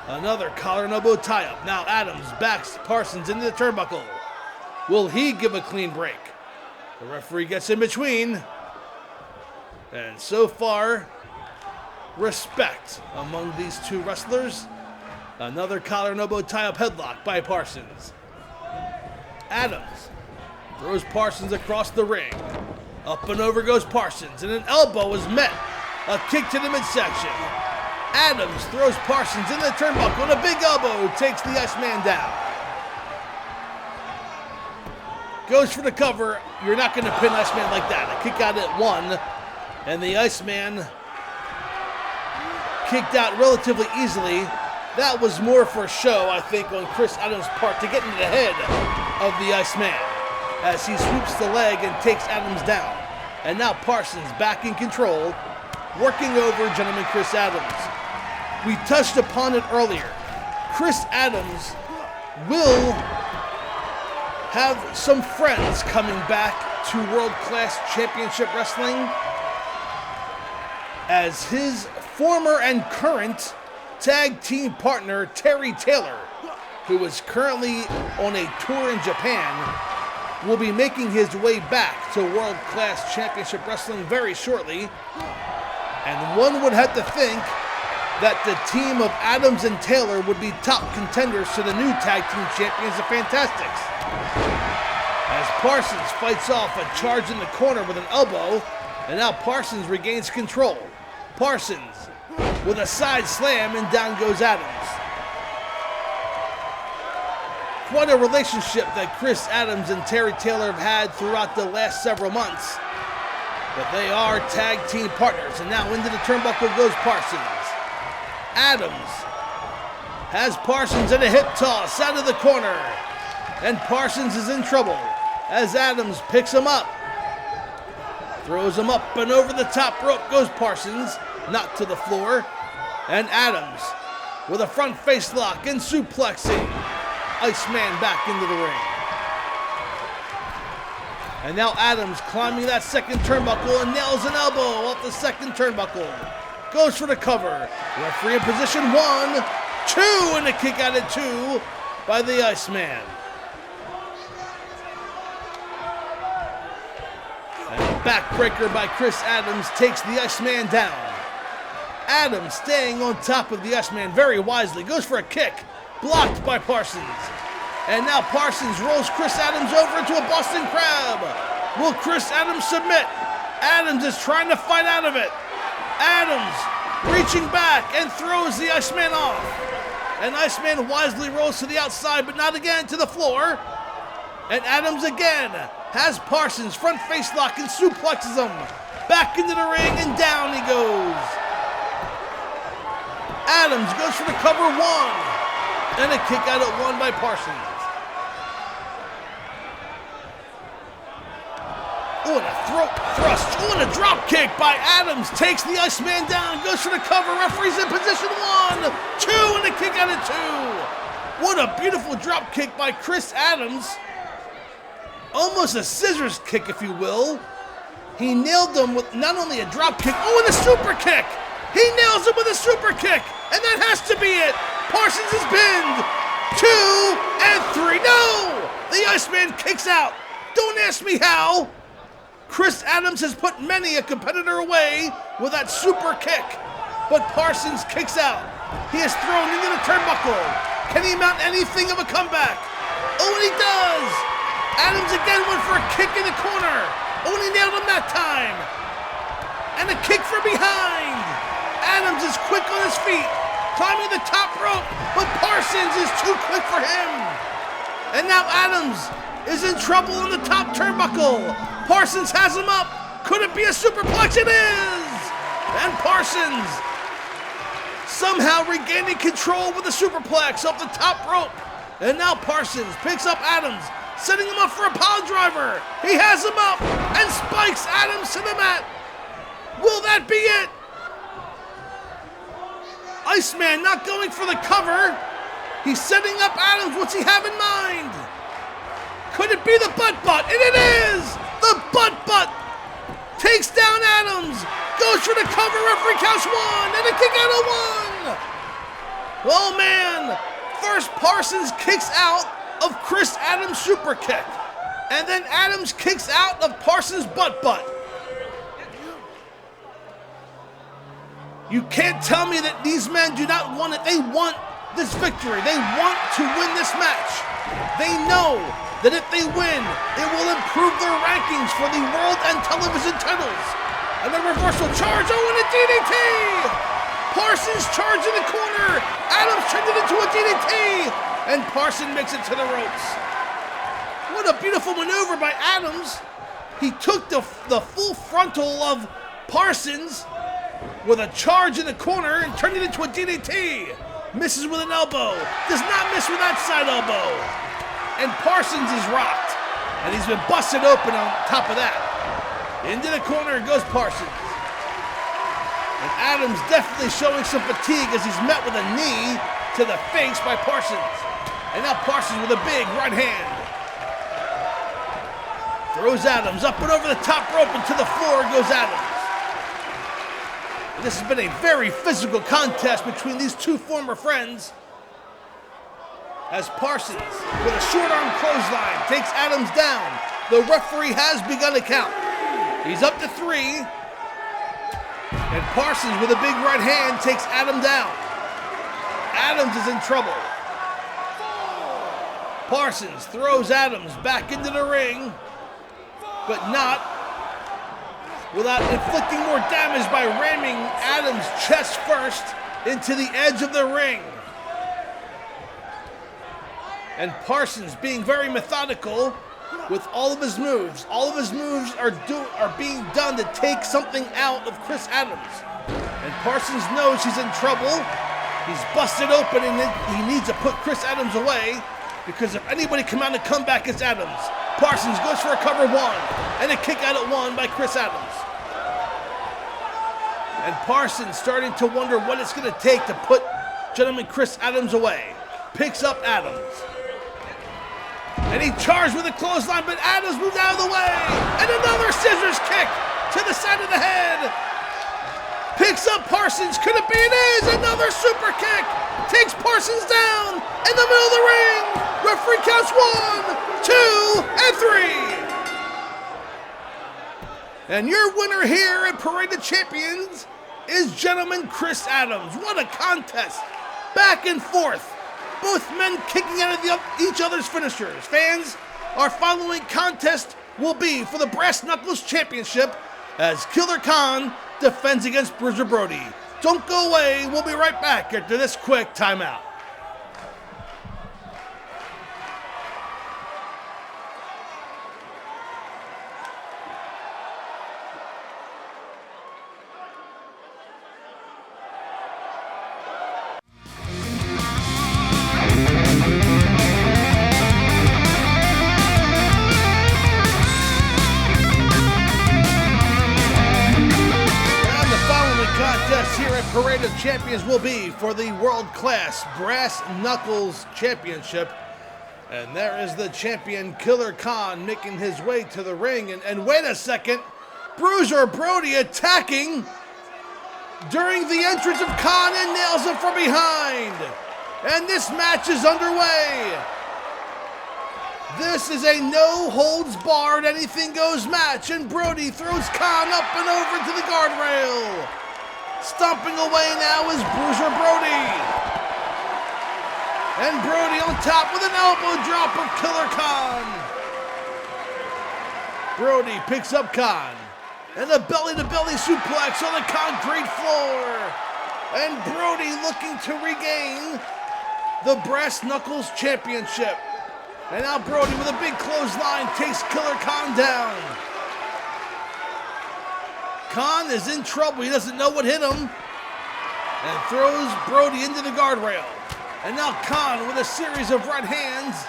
Another collar and elbow tie-up. Now Adams backs Parsons into the turnbuckle. Will he give a clean break? The referee gets in between. And so far, respect among these two wrestlers. Another collar and elbow tie-up headlock by Parsons. Adams throws Parsons across the ring. Up and over goes Parsons, and an elbow is met. A kick to the midsection. Adams throws Parsons in the turnbuckle, and a big elbow takes the Iceman down. Goes for the cover. You're not going to pin Iceman like that. A kick out at one, and the Iceman kicked out relatively easily. That was more for show, I think, on Chris Adams' part to get into the head of the Iceman as he swoops the leg and takes Adams down. And now Parsons back in control, working over gentleman Chris Adams. We touched upon it earlier. Chris Adams will have some friends coming back to World Class Championship Wrestling, as his former and current tag team partner, Terry Taylor, who is currently on a tour in Japan, will be making his way back to World Class Championship Wrestling very shortly. And one would have to think that the team of Adams and Taylor would be top contenders to the new tag team champions, the Fantastics. As Parsons fights off a charge in the corner with an elbow, and now Parsons regains control. Parsons with a side slam, and down goes Adams. Quite a relationship that Chris Adams and Terry Taylor have had throughout the last several months. But they are tag team partners, and now into the turnbuckle goes Parsons. Adams has Parsons in a hip toss out of the corner, and Parsons is in trouble as Adams picks him up. Throws him up and over the top rope goes Parsons, not to the floor, and Adams with a front face lock and suplexing Iceman back into the ring. And now Adams climbing that second turnbuckle and nails an elbow off the second turnbuckle. Goes for the cover. Referee in position 1, 2, and a kick out at 2 by the Iceman. And a backbreaker by Chris Adams takes the Iceman down. Adams staying on top of the Iceman very wisely. Goes for a kick. Blocked by Parsons. And now Parsons rolls Chris Adams over into a Boston Crab. Will Chris Adams submit? Adams is trying to fight out of it. Adams reaching back and throws the Iceman off. And Iceman wisely rolls to the outside, but not again, to the floor. And Adams again has Parsons front face lock and suplexes him. Back into the ring and down he goes. Adams goes for the cover 1. And a kick out at 1 by Parsons. Oh, and a throat thrust. Oh, and a drop kick by Adams. Takes the Iceman down. Goes for the cover. Referee's in position 1, 2, and a kick out at 2. What a beautiful drop kick by Chris Adams. Almost a scissors kick, if you will. He nailed him with not only a drop kick, oh, and a super kick. He nails him with a super kick. And that has to be it. Parsons is pinned. 2 and 3. No! The Iceman kicks out. Don't ask me how. Chris Adams has put many a competitor away with that super kick. But Parsons kicks out. He is thrown into the turnbuckle. Can he mount anything of a comeback? Oh, and he does. Adams again went for a kick in the corner. Oh, and he nailed him that time. And a kick from behind. Adams is quick on his feet, climbing the top rope, but Parsons is too quick for him. And now Adams is in trouble on the top turnbuckle. Parsons has him up. Could it be a superplex? It is! And Parsons somehow regaining control with a superplex off the top rope. And now Parsons picks up Adams, setting him up for a pile driver. He has him up and spikes Adams to the mat. Will that be it? Iceman not going for the cover. He's setting up Adams. What's he have in mind? Could it be the butt? And it is! The butt takes down Adams. Goes for the cover. Referee counts 1 and a kick out of 1. Oh man! First Parsons kicks out of Chris Adams' super kick. And then Adams kicks out of Parsons' butt. You can't tell me that these men do not want it. They want this victory. They want to win this match. They know that if they win, it will improve their rankings for the world and television titles. And a reversal charge. Oh, and a DDT! Parsons charge in the corner. Adams turned it into a DDT. And Parsons makes it to the ropes. What a beautiful maneuver by Adams. He took the full frontal of Parsons with a charge in the corner and turned it into a DDT. Misses with an elbow. Does not miss with that side elbow. And Parsons is rocked. And he's been busted open on top of that. Into the corner goes Parsons. And Adams definitely showing some fatigue as he's met with a knee to the face by Parsons. And now Parsons with a big right hand. Throws Adams up and over the top rope and to the floor goes Adams. This has been a very physical contest between these two former friends. As Parsons, with a short arm clothesline, takes Adams down. The referee has begun a count. He's up to 3. And Parsons, with a big right hand, takes Adam down. Adams is in trouble. Parsons throws Adams back into the ring, but not without inflicting more damage by ramming Adams' chest first into the edge of the ring. And Parsons being very methodical with all of his moves. All of his moves are being done to take something out of Chris Adams. And Parsons knows he's in trouble. He's busted open and he needs to put Chris Adams away, because if anybody come out and come back, it's Adams. Parsons goes for a cover 1 and a kick out at 1 by Chris Adams. And Parsons starting to wonder what it's going to take to put gentleman Chris Adams away. Picks up Adams. And he charged with a clothesline, but Adams moved out of the way. And another scissors kick to the side of the head. Picks up Parsons. Could it be? It is. Another super kick. Takes Parsons down in the middle of the ring. Referee counts 1, 2, and 3. And your winner here at Parade of Champions is Gentleman Chris Adams. What a contest. Back and forth. Both men kicking out of each other's finishers. Fans, our following contest will be for the Brass Knuckles Championship as Killer Khan defends against Bruiser Brody. Don't go away. We'll be right back after this quick timeout. Here at Parade of Champions will be for the world-class Brass Knuckles Championship. And there is the champion, Killer Khan, making his way to the ring. And wait a second, Bruiser Brody attacking during the entrance of Khan and nails him from behind. And this match is underway. This is a no-holds-barred, anything-goes match. And Brody throws Khan up and over to the guardrail. Stomping away now is Bruiser Brody. And Brody on top with an elbow drop of Killer Khan. Brody picks up Khan. And a belly-to-belly suplex on the concrete floor. And Brody looking to regain the Brass Knuckles Championship. And now Brody with a big clothesline takes Killer Khan down. Khan is in trouble. He doesn't know what hit him. And throws Brody into the guardrail. And now Khan with a series of right hands.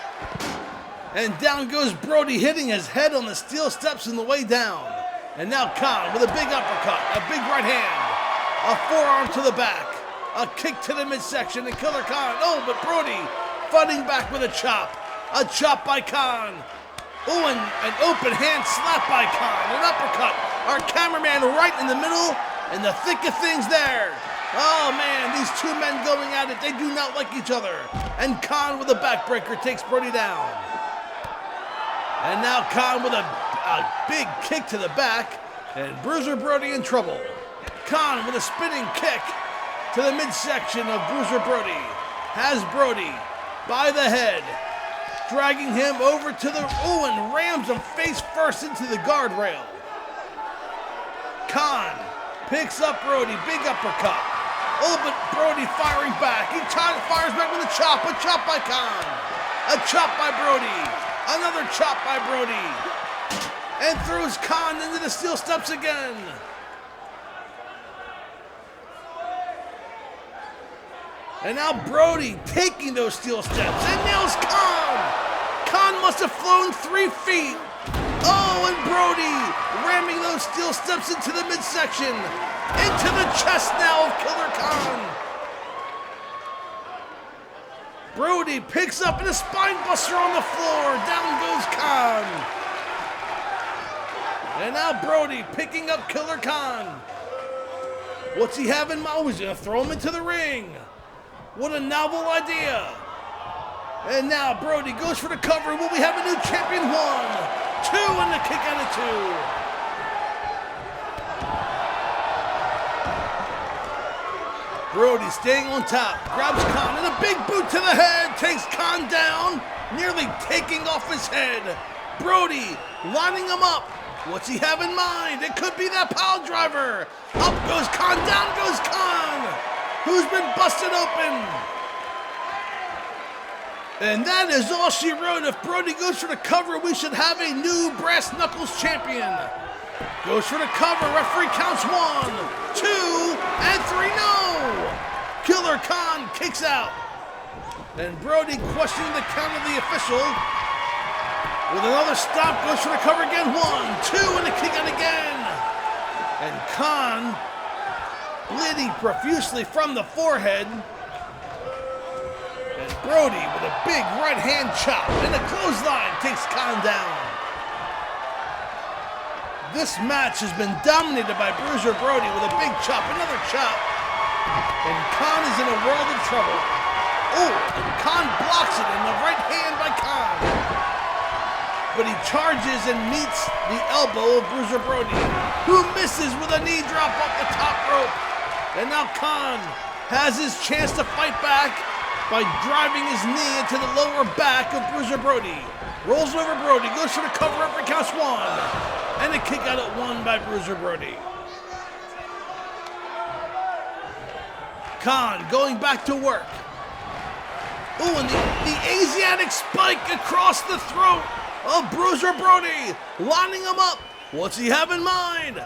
And down goes Brody, hitting his head on the steel steps on the way down. And now Khan with a big uppercut, a big right hand, a forearm to the back, a kick to the midsection, and Killer Khan. Oh, but Brody fighting back with a chop by Khan. Oh, and an open hand slap by Khan, an uppercut. Our cameraman right in the middle, in the thick of things there. Oh man, these two men going at it, they do not like each other. And Khan with a backbreaker takes Brody down. And now Khan with a big kick to the back, and Bruiser Brody in trouble. Khan with a spinning kick to the midsection of Bruiser Brody. Has Brody by the head, dragging him over to the, and rams him face first into the guardrail. Khan picks up Brody, big uppercut. Oh, but Brody firing back. He fires back with a chop by Khan. A chop by Brody. Another chop by Brody. And throws Khan into the steel steps again. And now Brody taking those steel steps and nails Khan. Khan must have flown 3 feet. Oh, and Brody ramming those steel steps into the midsection. Into the chest now of Killer Khan. Brody picks up in a spine buster on the floor. Down goes Khan. And now Brody picking up Killer Khan. What's he have in mind? Oh, he's going to throw him into the ring. What a novel idea. And now Brody goes for the cover. Will we have a new champion? 1, 2, and the kick out of 2. Brody staying on top, grabs Khan, and a big boot to the head, takes Khan down, nearly taking off his head. Brody lining him up. What's he have in mind? It could be that pile driver. Up goes Khan, down goes Khan, who's been busted open. And that is all she wrote. If Brody goes for the cover, we should have a new Brass Knuckles champion. Goes for the cover, referee counts 1, 2, and 3, no! Killer Khan kicks out. And Brody questioning the count of the official. With another stop, goes for the cover again, 1, 2, and the kick out again. And Khan bleeding profusely from the forehead. And Brody with a big right hand chop and a clothesline takes Khan down. This match has been dominated by Bruiser Brody with a big chop, another chop, and Khan is in a world of trouble. Oh, and Khan blocks it in the right hand by Khan. But he charges and meets the elbow of Bruiser Brody, who misses with a knee drop off the top rope. And now Khan has his chance to fight back by driving his knee into the lower back of Bruiser Brody. Rolls over Brody, goes for the cover up for counts one. And a kick out at one by Bruiser Brody. Khan going back to work. Oh, and the Asiatic spike across the throat of Bruiser Brody, lining him up. What's he have in mind?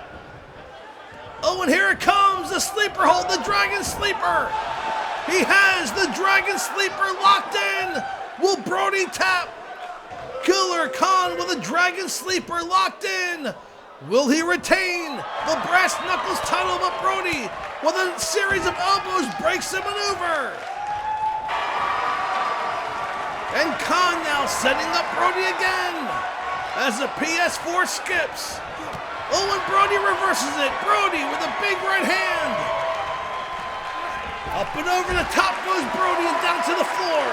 Oh, and here it comes, the sleeper hold, the Dragon Sleeper. He has the Dragon Sleeper locked in. Will Brody tap? Killer Khan with a Dragon Sleeper locked in. Will he retain the brass knuckles title? But Brody, with a series of elbows, breaks the maneuver. And Khan now setting up Brody again as the PS4 skips. Oh, and Brody reverses it. Brody with a big right hand. Up and over the top goes Brody and down to the floor.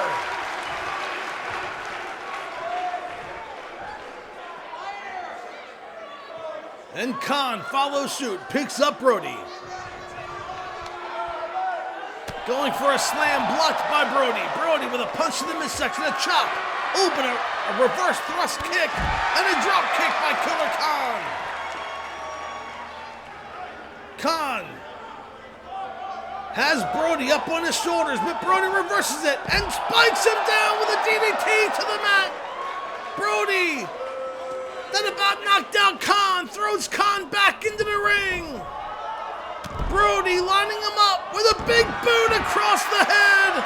And Khan follows suit, picks up Brody. Going for a slam, blocked by Brody. Brody with a punch to the midsection, a chop. Oh, but a reverse thrust kick and a drop kick by Killer Khan. Khan has Brody up on his shoulders, but Brody reverses it and spikes him down with a DDT to the mat. Brody then about knocked out Khan, throws Khan back into the ring. Brody lining him up with a big boot across the head.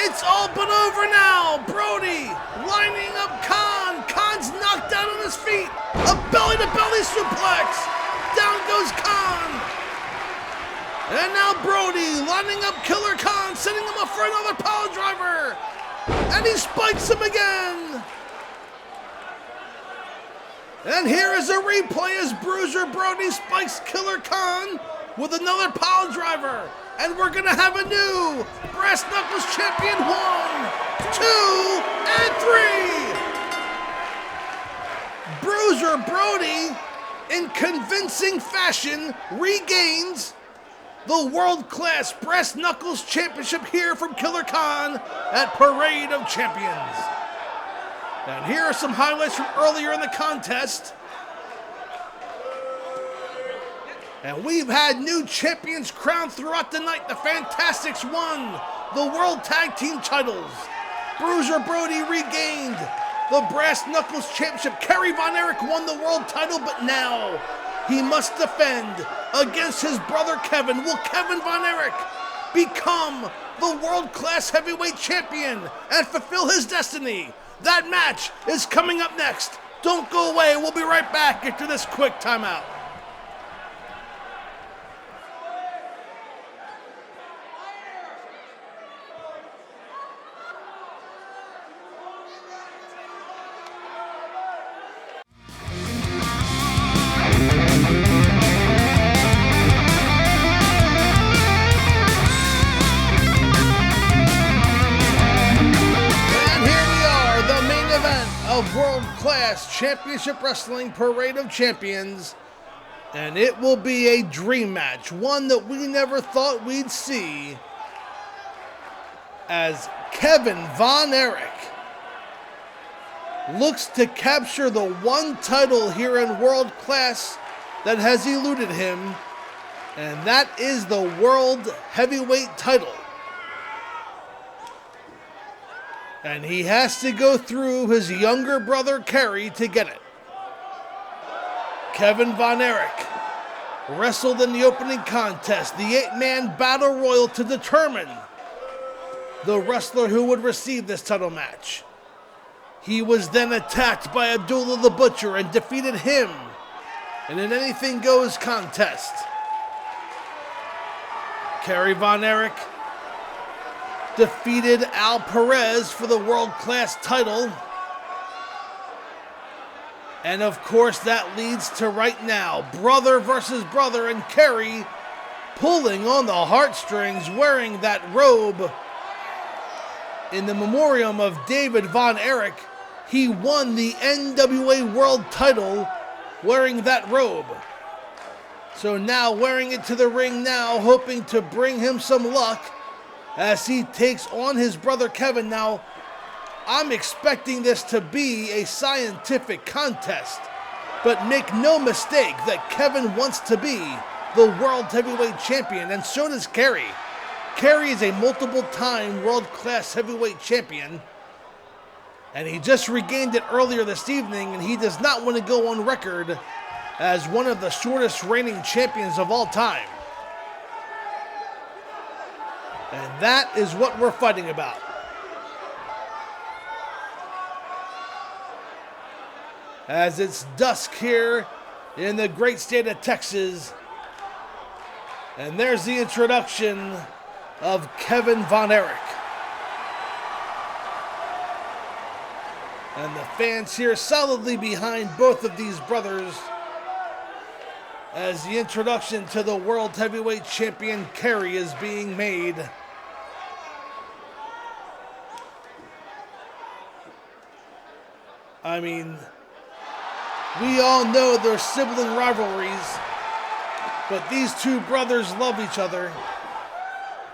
It's all but over now. Brody lining up Khan. Khan's knocked out on his feet. A belly-to-belly suplex. Down goes Khan. And now Brody lining up Killer Khan, setting him up for another power driver. And he spikes him again. And here is a replay as Bruiser Brody spikes Killer Khan with another power driver. And we're going to have a new Brass Knuckles Champion 1, 2, and 3. Bruiser Brody, in convincing fashion, regains the world-class Brass Knuckles Championship here from Killer Khan at Parade of Champions. And here are some highlights from earlier in the contest. And we've had new champions crowned throughout the night. The Fantastics won the World Tag Team titles. Bruiser Brody regained the Brass Knuckles Championship. Kerry Von Erich won the world title, but now he must defend against his brother Kevin. Will Kevin Von Erich become the world-class heavyweight champion and fulfill his destiny? That match is coming up next. Don't go away. We'll be right back after this quick timeout. Of world-class championship wrestling Parade of Champions, and it will be a dream match, one that we never thought we'd see, as Kevin Von Erich looks to capture the one title here in world class that has eluded him, and that is the World Heavyweight title. And he has to go through his younger brother Kerry to get it. Kevin Von Erich wrestled in the opening contest, the 8-man battle royal, to determine the wrestler who would receive this title match. He was then attacked by Abdullah the Butcher and defeated him in an anything goes contest. Kerry Von Erich defeated Perez for the World Class title. And of course that leads to right now, brother versus brother, and Kerry pulling on the heartstrings, wearing that robe in the memoriam of David Von Erich. He won the NWA World Title wearing that robe. So now wearing it to the ring now, hoping to bring him some luck as he takes on his brother Kevin. Now, I'm expecting this to be a scientific contest, but make no mistake that Kevin wants to be the World Heavyweight Champion, and so does Kerry. Kerry is a multiple-time world-class heavyweight champion, and he just regained it earlier this evening, and he does not want to go on record as one of the shortest reigning champions of all time. And that is what we're fighting about. As it's dusk here in the great state of Texas. And there's the introduction of Kerry Von Erich. And the fans here solidly behind both of these brothers as the introduction to the World Heavyweight Champion Kerry is being made. I mean, we all know there's sibling rivalries, but these two brothers love each other.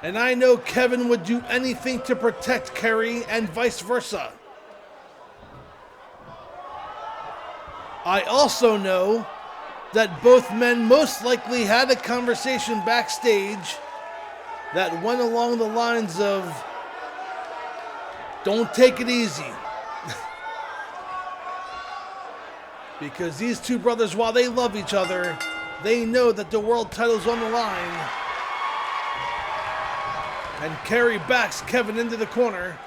And I know Kevin would do anything to protect Kerry and vice versa. I also know that both men most likely had a conversation backstage that went along the lines of, don't take it easy. Because these two brothers, while they love each other, they know that the world title's on the line. And Kerry backs Kevin into the corner.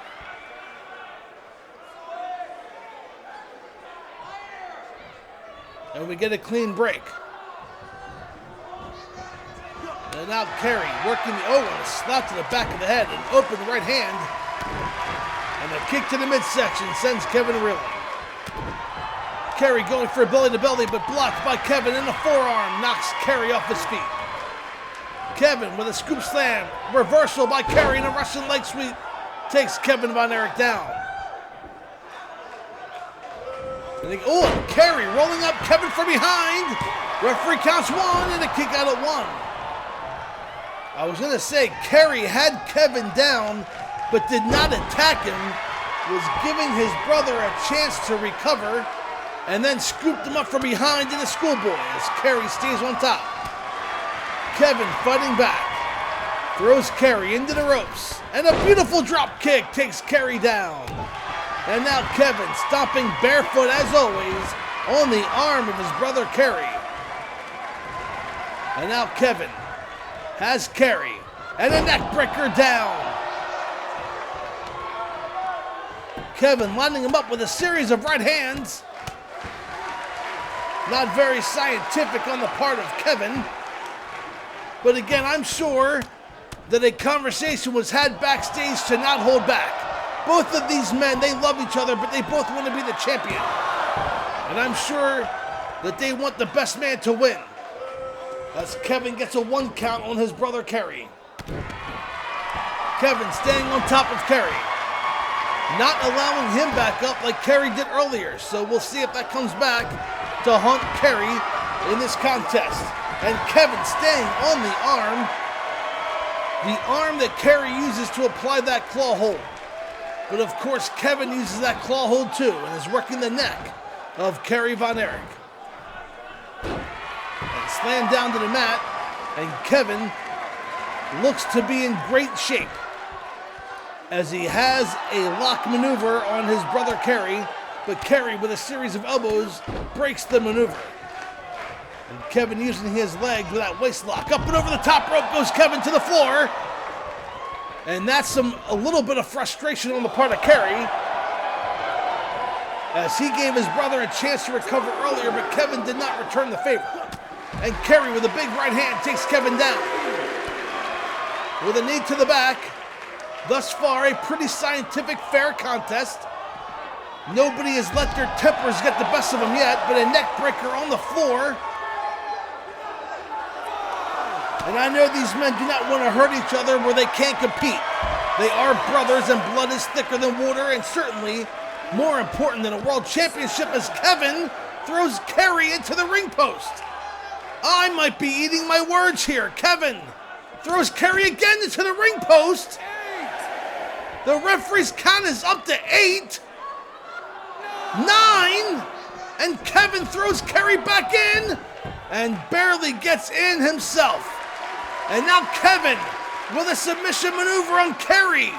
And we get a clean break. And now Kerry working the and a slap to the back of the head, an open right hand, and a kick to the midsection sends Kevin reeling. Kerry going for a belly-to-belly, but blocked by Kevin, and a forearm knocks Kerry off his feet. Kevin with a scoop slam, reversal by Kerry, and a Russian leg sweep takes Kerry Von Erich down. And Kerry rolling up Kevin from behind. Referee counts one, and a kick out at one. I was going to say, Kerry had Kevin down, but did not attack him, was giving his brother a chance to recover, and then scooped him up from behind in a schoolboy as Kerry stays on top. Kevin fighting back, throws Kerry into the ropes, and a beautiful drop kick takes Kerry down. And now Kevin stomping barefoot as always on the arm of his brother Kerry. And now Kevin has Kerry, and a neckbreaker down. Kevin lining him up with a series of right hands. Not very scientific on the part of Kevin. But again, I'm sure that a conversation was had backstage to not hold back. Both of these men, they love each other, but they both want to be the champion. And I'm sure that they want the best man to win. As Kevin gets a 1 count on his brother Kerry. Kevin staying on top of Kerry. Not allowing him back up like Kerry did earlier. So we'll see if that comes back to haunt Kerry in this contest. And Kevin staying on the arm that Kerry uses to apply that claw hold. But of course, Kevin uses that claw hold too and is working the neck of Kerry Von Erich. And slammed down to the mat, and Kevin looks to be in great shape as he has a lock maneuver on his brother Kerry, but Kerry with a series of elbows breaks the maneuver. And Kevin using his legs with that waist lock. Up and over the top rope goes Kevin to the floor. And that's a little bit of frustration on the part of Kerry, as he gave his brother a chance to recover earlier, but Kevin did not return the favor. And Kerry with a big right hand takes Kevin down. With a knee to the back, Thus far, a pretty scientific, fair contest. Nobody has let their tempers get the best of them yet, but a neck breaker on the floor. And I know these men do not want to hurt each other where they can't compete. They are brothers and blood is thicker than water, and certainly more important than a world championship as Kevin throws Kerry into the ring post. I might be eating my words here. Kevin throws Kerry again into the ring post. The referee's count is up to 8, 9, and Kevin throws Kerry back in and barely gets in himself. And now Kevin with a submission maneuver on Kerry.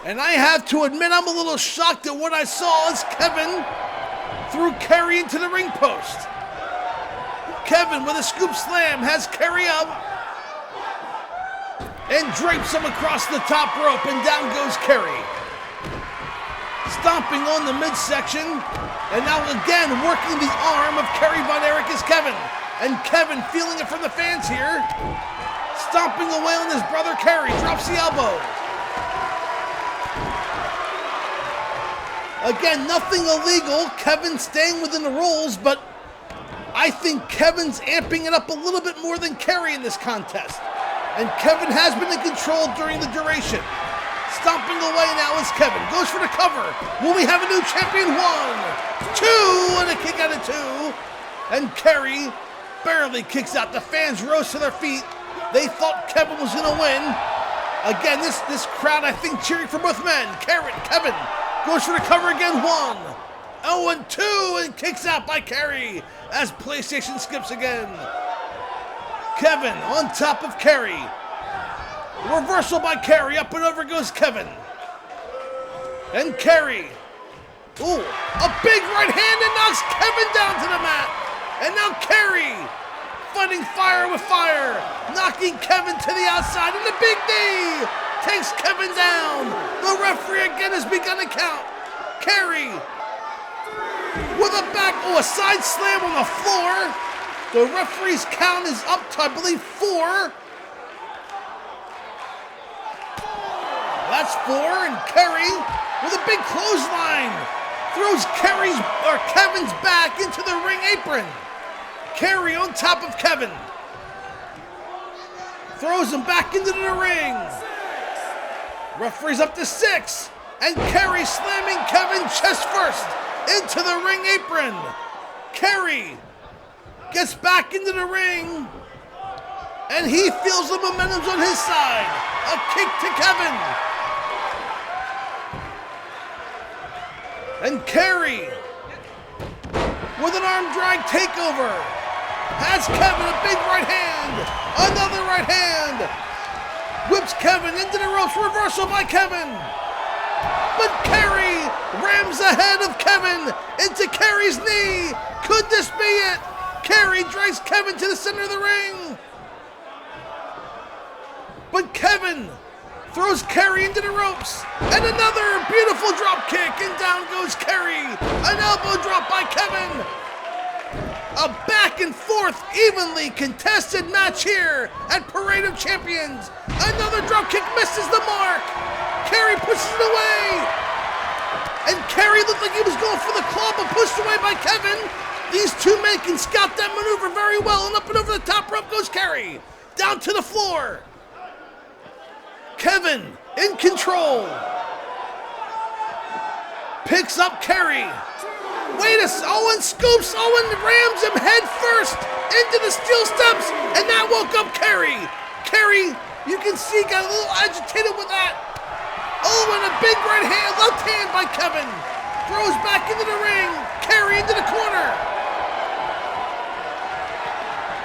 And I have to admit I'm a little shocked at what I saw as Kevin threw Kerry into the ring post. Kevin with a scoop slam has Kerry up and drapes him across the top rope, and down goes Kerry. Stomping on the midsection, and now again working the arm of Kerry Von Erich is Kevin. And Kevin feeling it from the fans here. Stomping away on his brother Kerry, drops the elbow. Again, nothing illegal. Kevin staying within the rules, but I think Kevin's amping it up a little bit more than Kerry in this contest. And Kevin has been in control during the duration. Stomping away now is Kevin. Goes for the cover. Will we have a new champion? 1, 2, and a kick out of 2. And Kerry barely kicks out. The fans rose to their feet. They thought Kevin was going to win. Again, this crowd, I think, cheering for both men. Kevin goes for the cover again. 1, 0, and 2, and kicks out by Kerry as PlayStation skips again. Kevin on top of Kerry. Reversal by Kerry. Up and over goes Kevin. And Kerry. Ooh, a big right hand that knocks Kevin down to the mat. And now Kerry fighting fire with fire, knocking Kevin to the outside, and the big knee takes Kevin down. The referee again has begun to count. Kerry with a a side slam on the floor. The referee's count is up to, I believe, 4. That's 4, and Kerry with a big clothesline throws Kevin's back into the ring apron. Kerry on top of Kevin. Throws him back into the ring. Referee's up to 6. And Kerry slamming Kevin chest first into the ring apron. Kerry gets back into the ring. And he feels the momentum's on his side. A kick to Kevin. And Kerry with an arm drag takeover. Has Kevin a big right hand. Another right hand. Whips Kevin into the ropes. Reversal by Kevin. But Kerry rams ahead of Kevin into Kerry's knee. Could this be it? Kerry drags Kevin to the center of the ring. But Kevin throws Kerry into the ropes. And another beautiful drop kick. And down goes Kerry. An elbow drop by Kevin. A back and forth, evenly contested match here at Parade of Champions. Another drop kick misses the mark. Kerry pushes it away. And Kerry looked like he was going for the claw, but pushed away by Kevin. These two men can scout that maneuver very well, and up and over the top rope goes Kerry. Down to the floor. Kevin in control. Picks up Kerry. Owen scoops. Owen rams him head first into the steel steps, and that woke up Kerry. Kerry, you can see, got a little agitated with that. Owen, a big right hand, left hand by Kevin. Throws back into the ring. Kerry into the corner.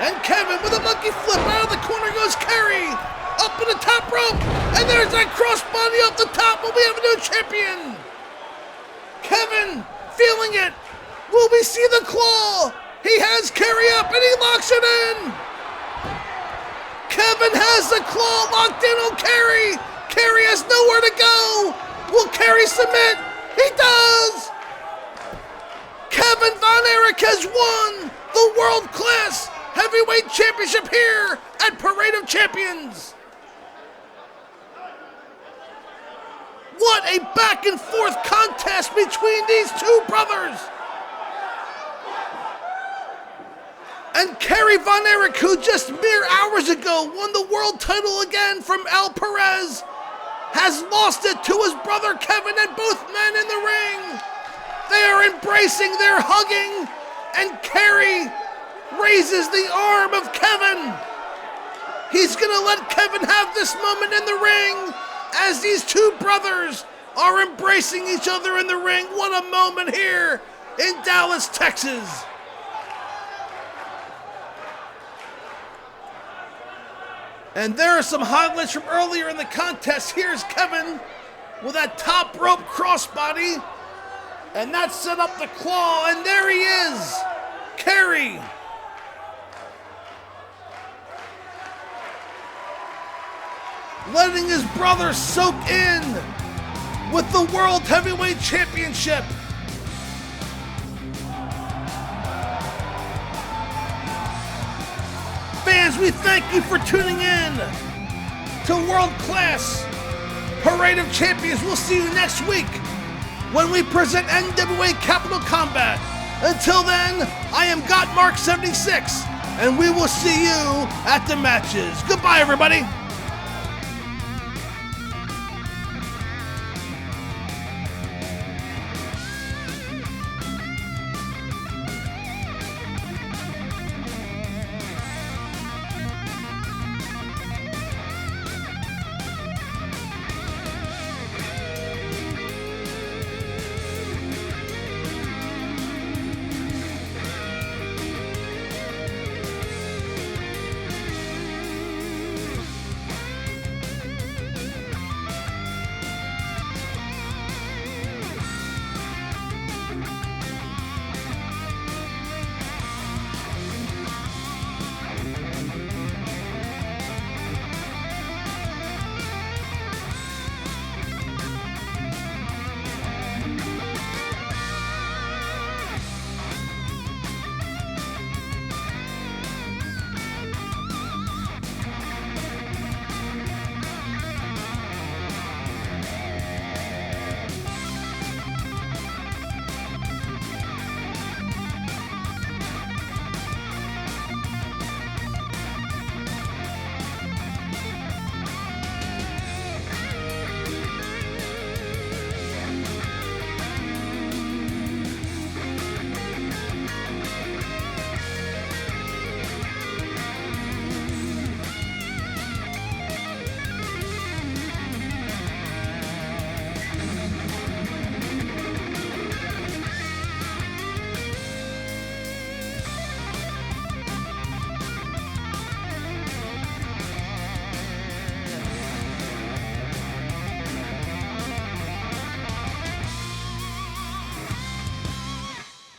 And Kevin with a monkey flip out of the corner goes Kerry. Up in the top rope, and there's that crossbody off the top, but we have a new champion. Kevin feeling it. Will we see the claw? He has Kerry up and he locks it in. Kevin has the claw locked in on Kerry. Kerry has nowhere to go. Will Kerry submit? He does. Kevin Von Erich has won the World Class Heavyweight Championship here at Parade of Champions. What a back and forth contest between these two brothers. And Kerry Von Erich, who just mere hours ago won the world title again from Perez, has lost it to his brother Kevin, and both men in the ring. They are embracing, they're hugging, and Kerry raises the arm of Kevin. He's gonna let Kevin have this moment in the ring as these two brothers are embracing each other in the ring. What a moment here in Dallas, Texas. And there are some highlights from earlier in the contest. Here's Kevin with that top rope crossbody. And that set up the claw, and there he is, Kerry. Letting his brother soak in with the World Heavyweight Championship. Fans, we thank you for tuning in to World Class Parade of Champions. We'll see you next week when we present NWA Capital Combat. Until then, I am Gotmark76, and we will see you at the matches. Goodbye, everybody.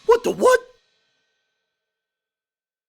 What the what?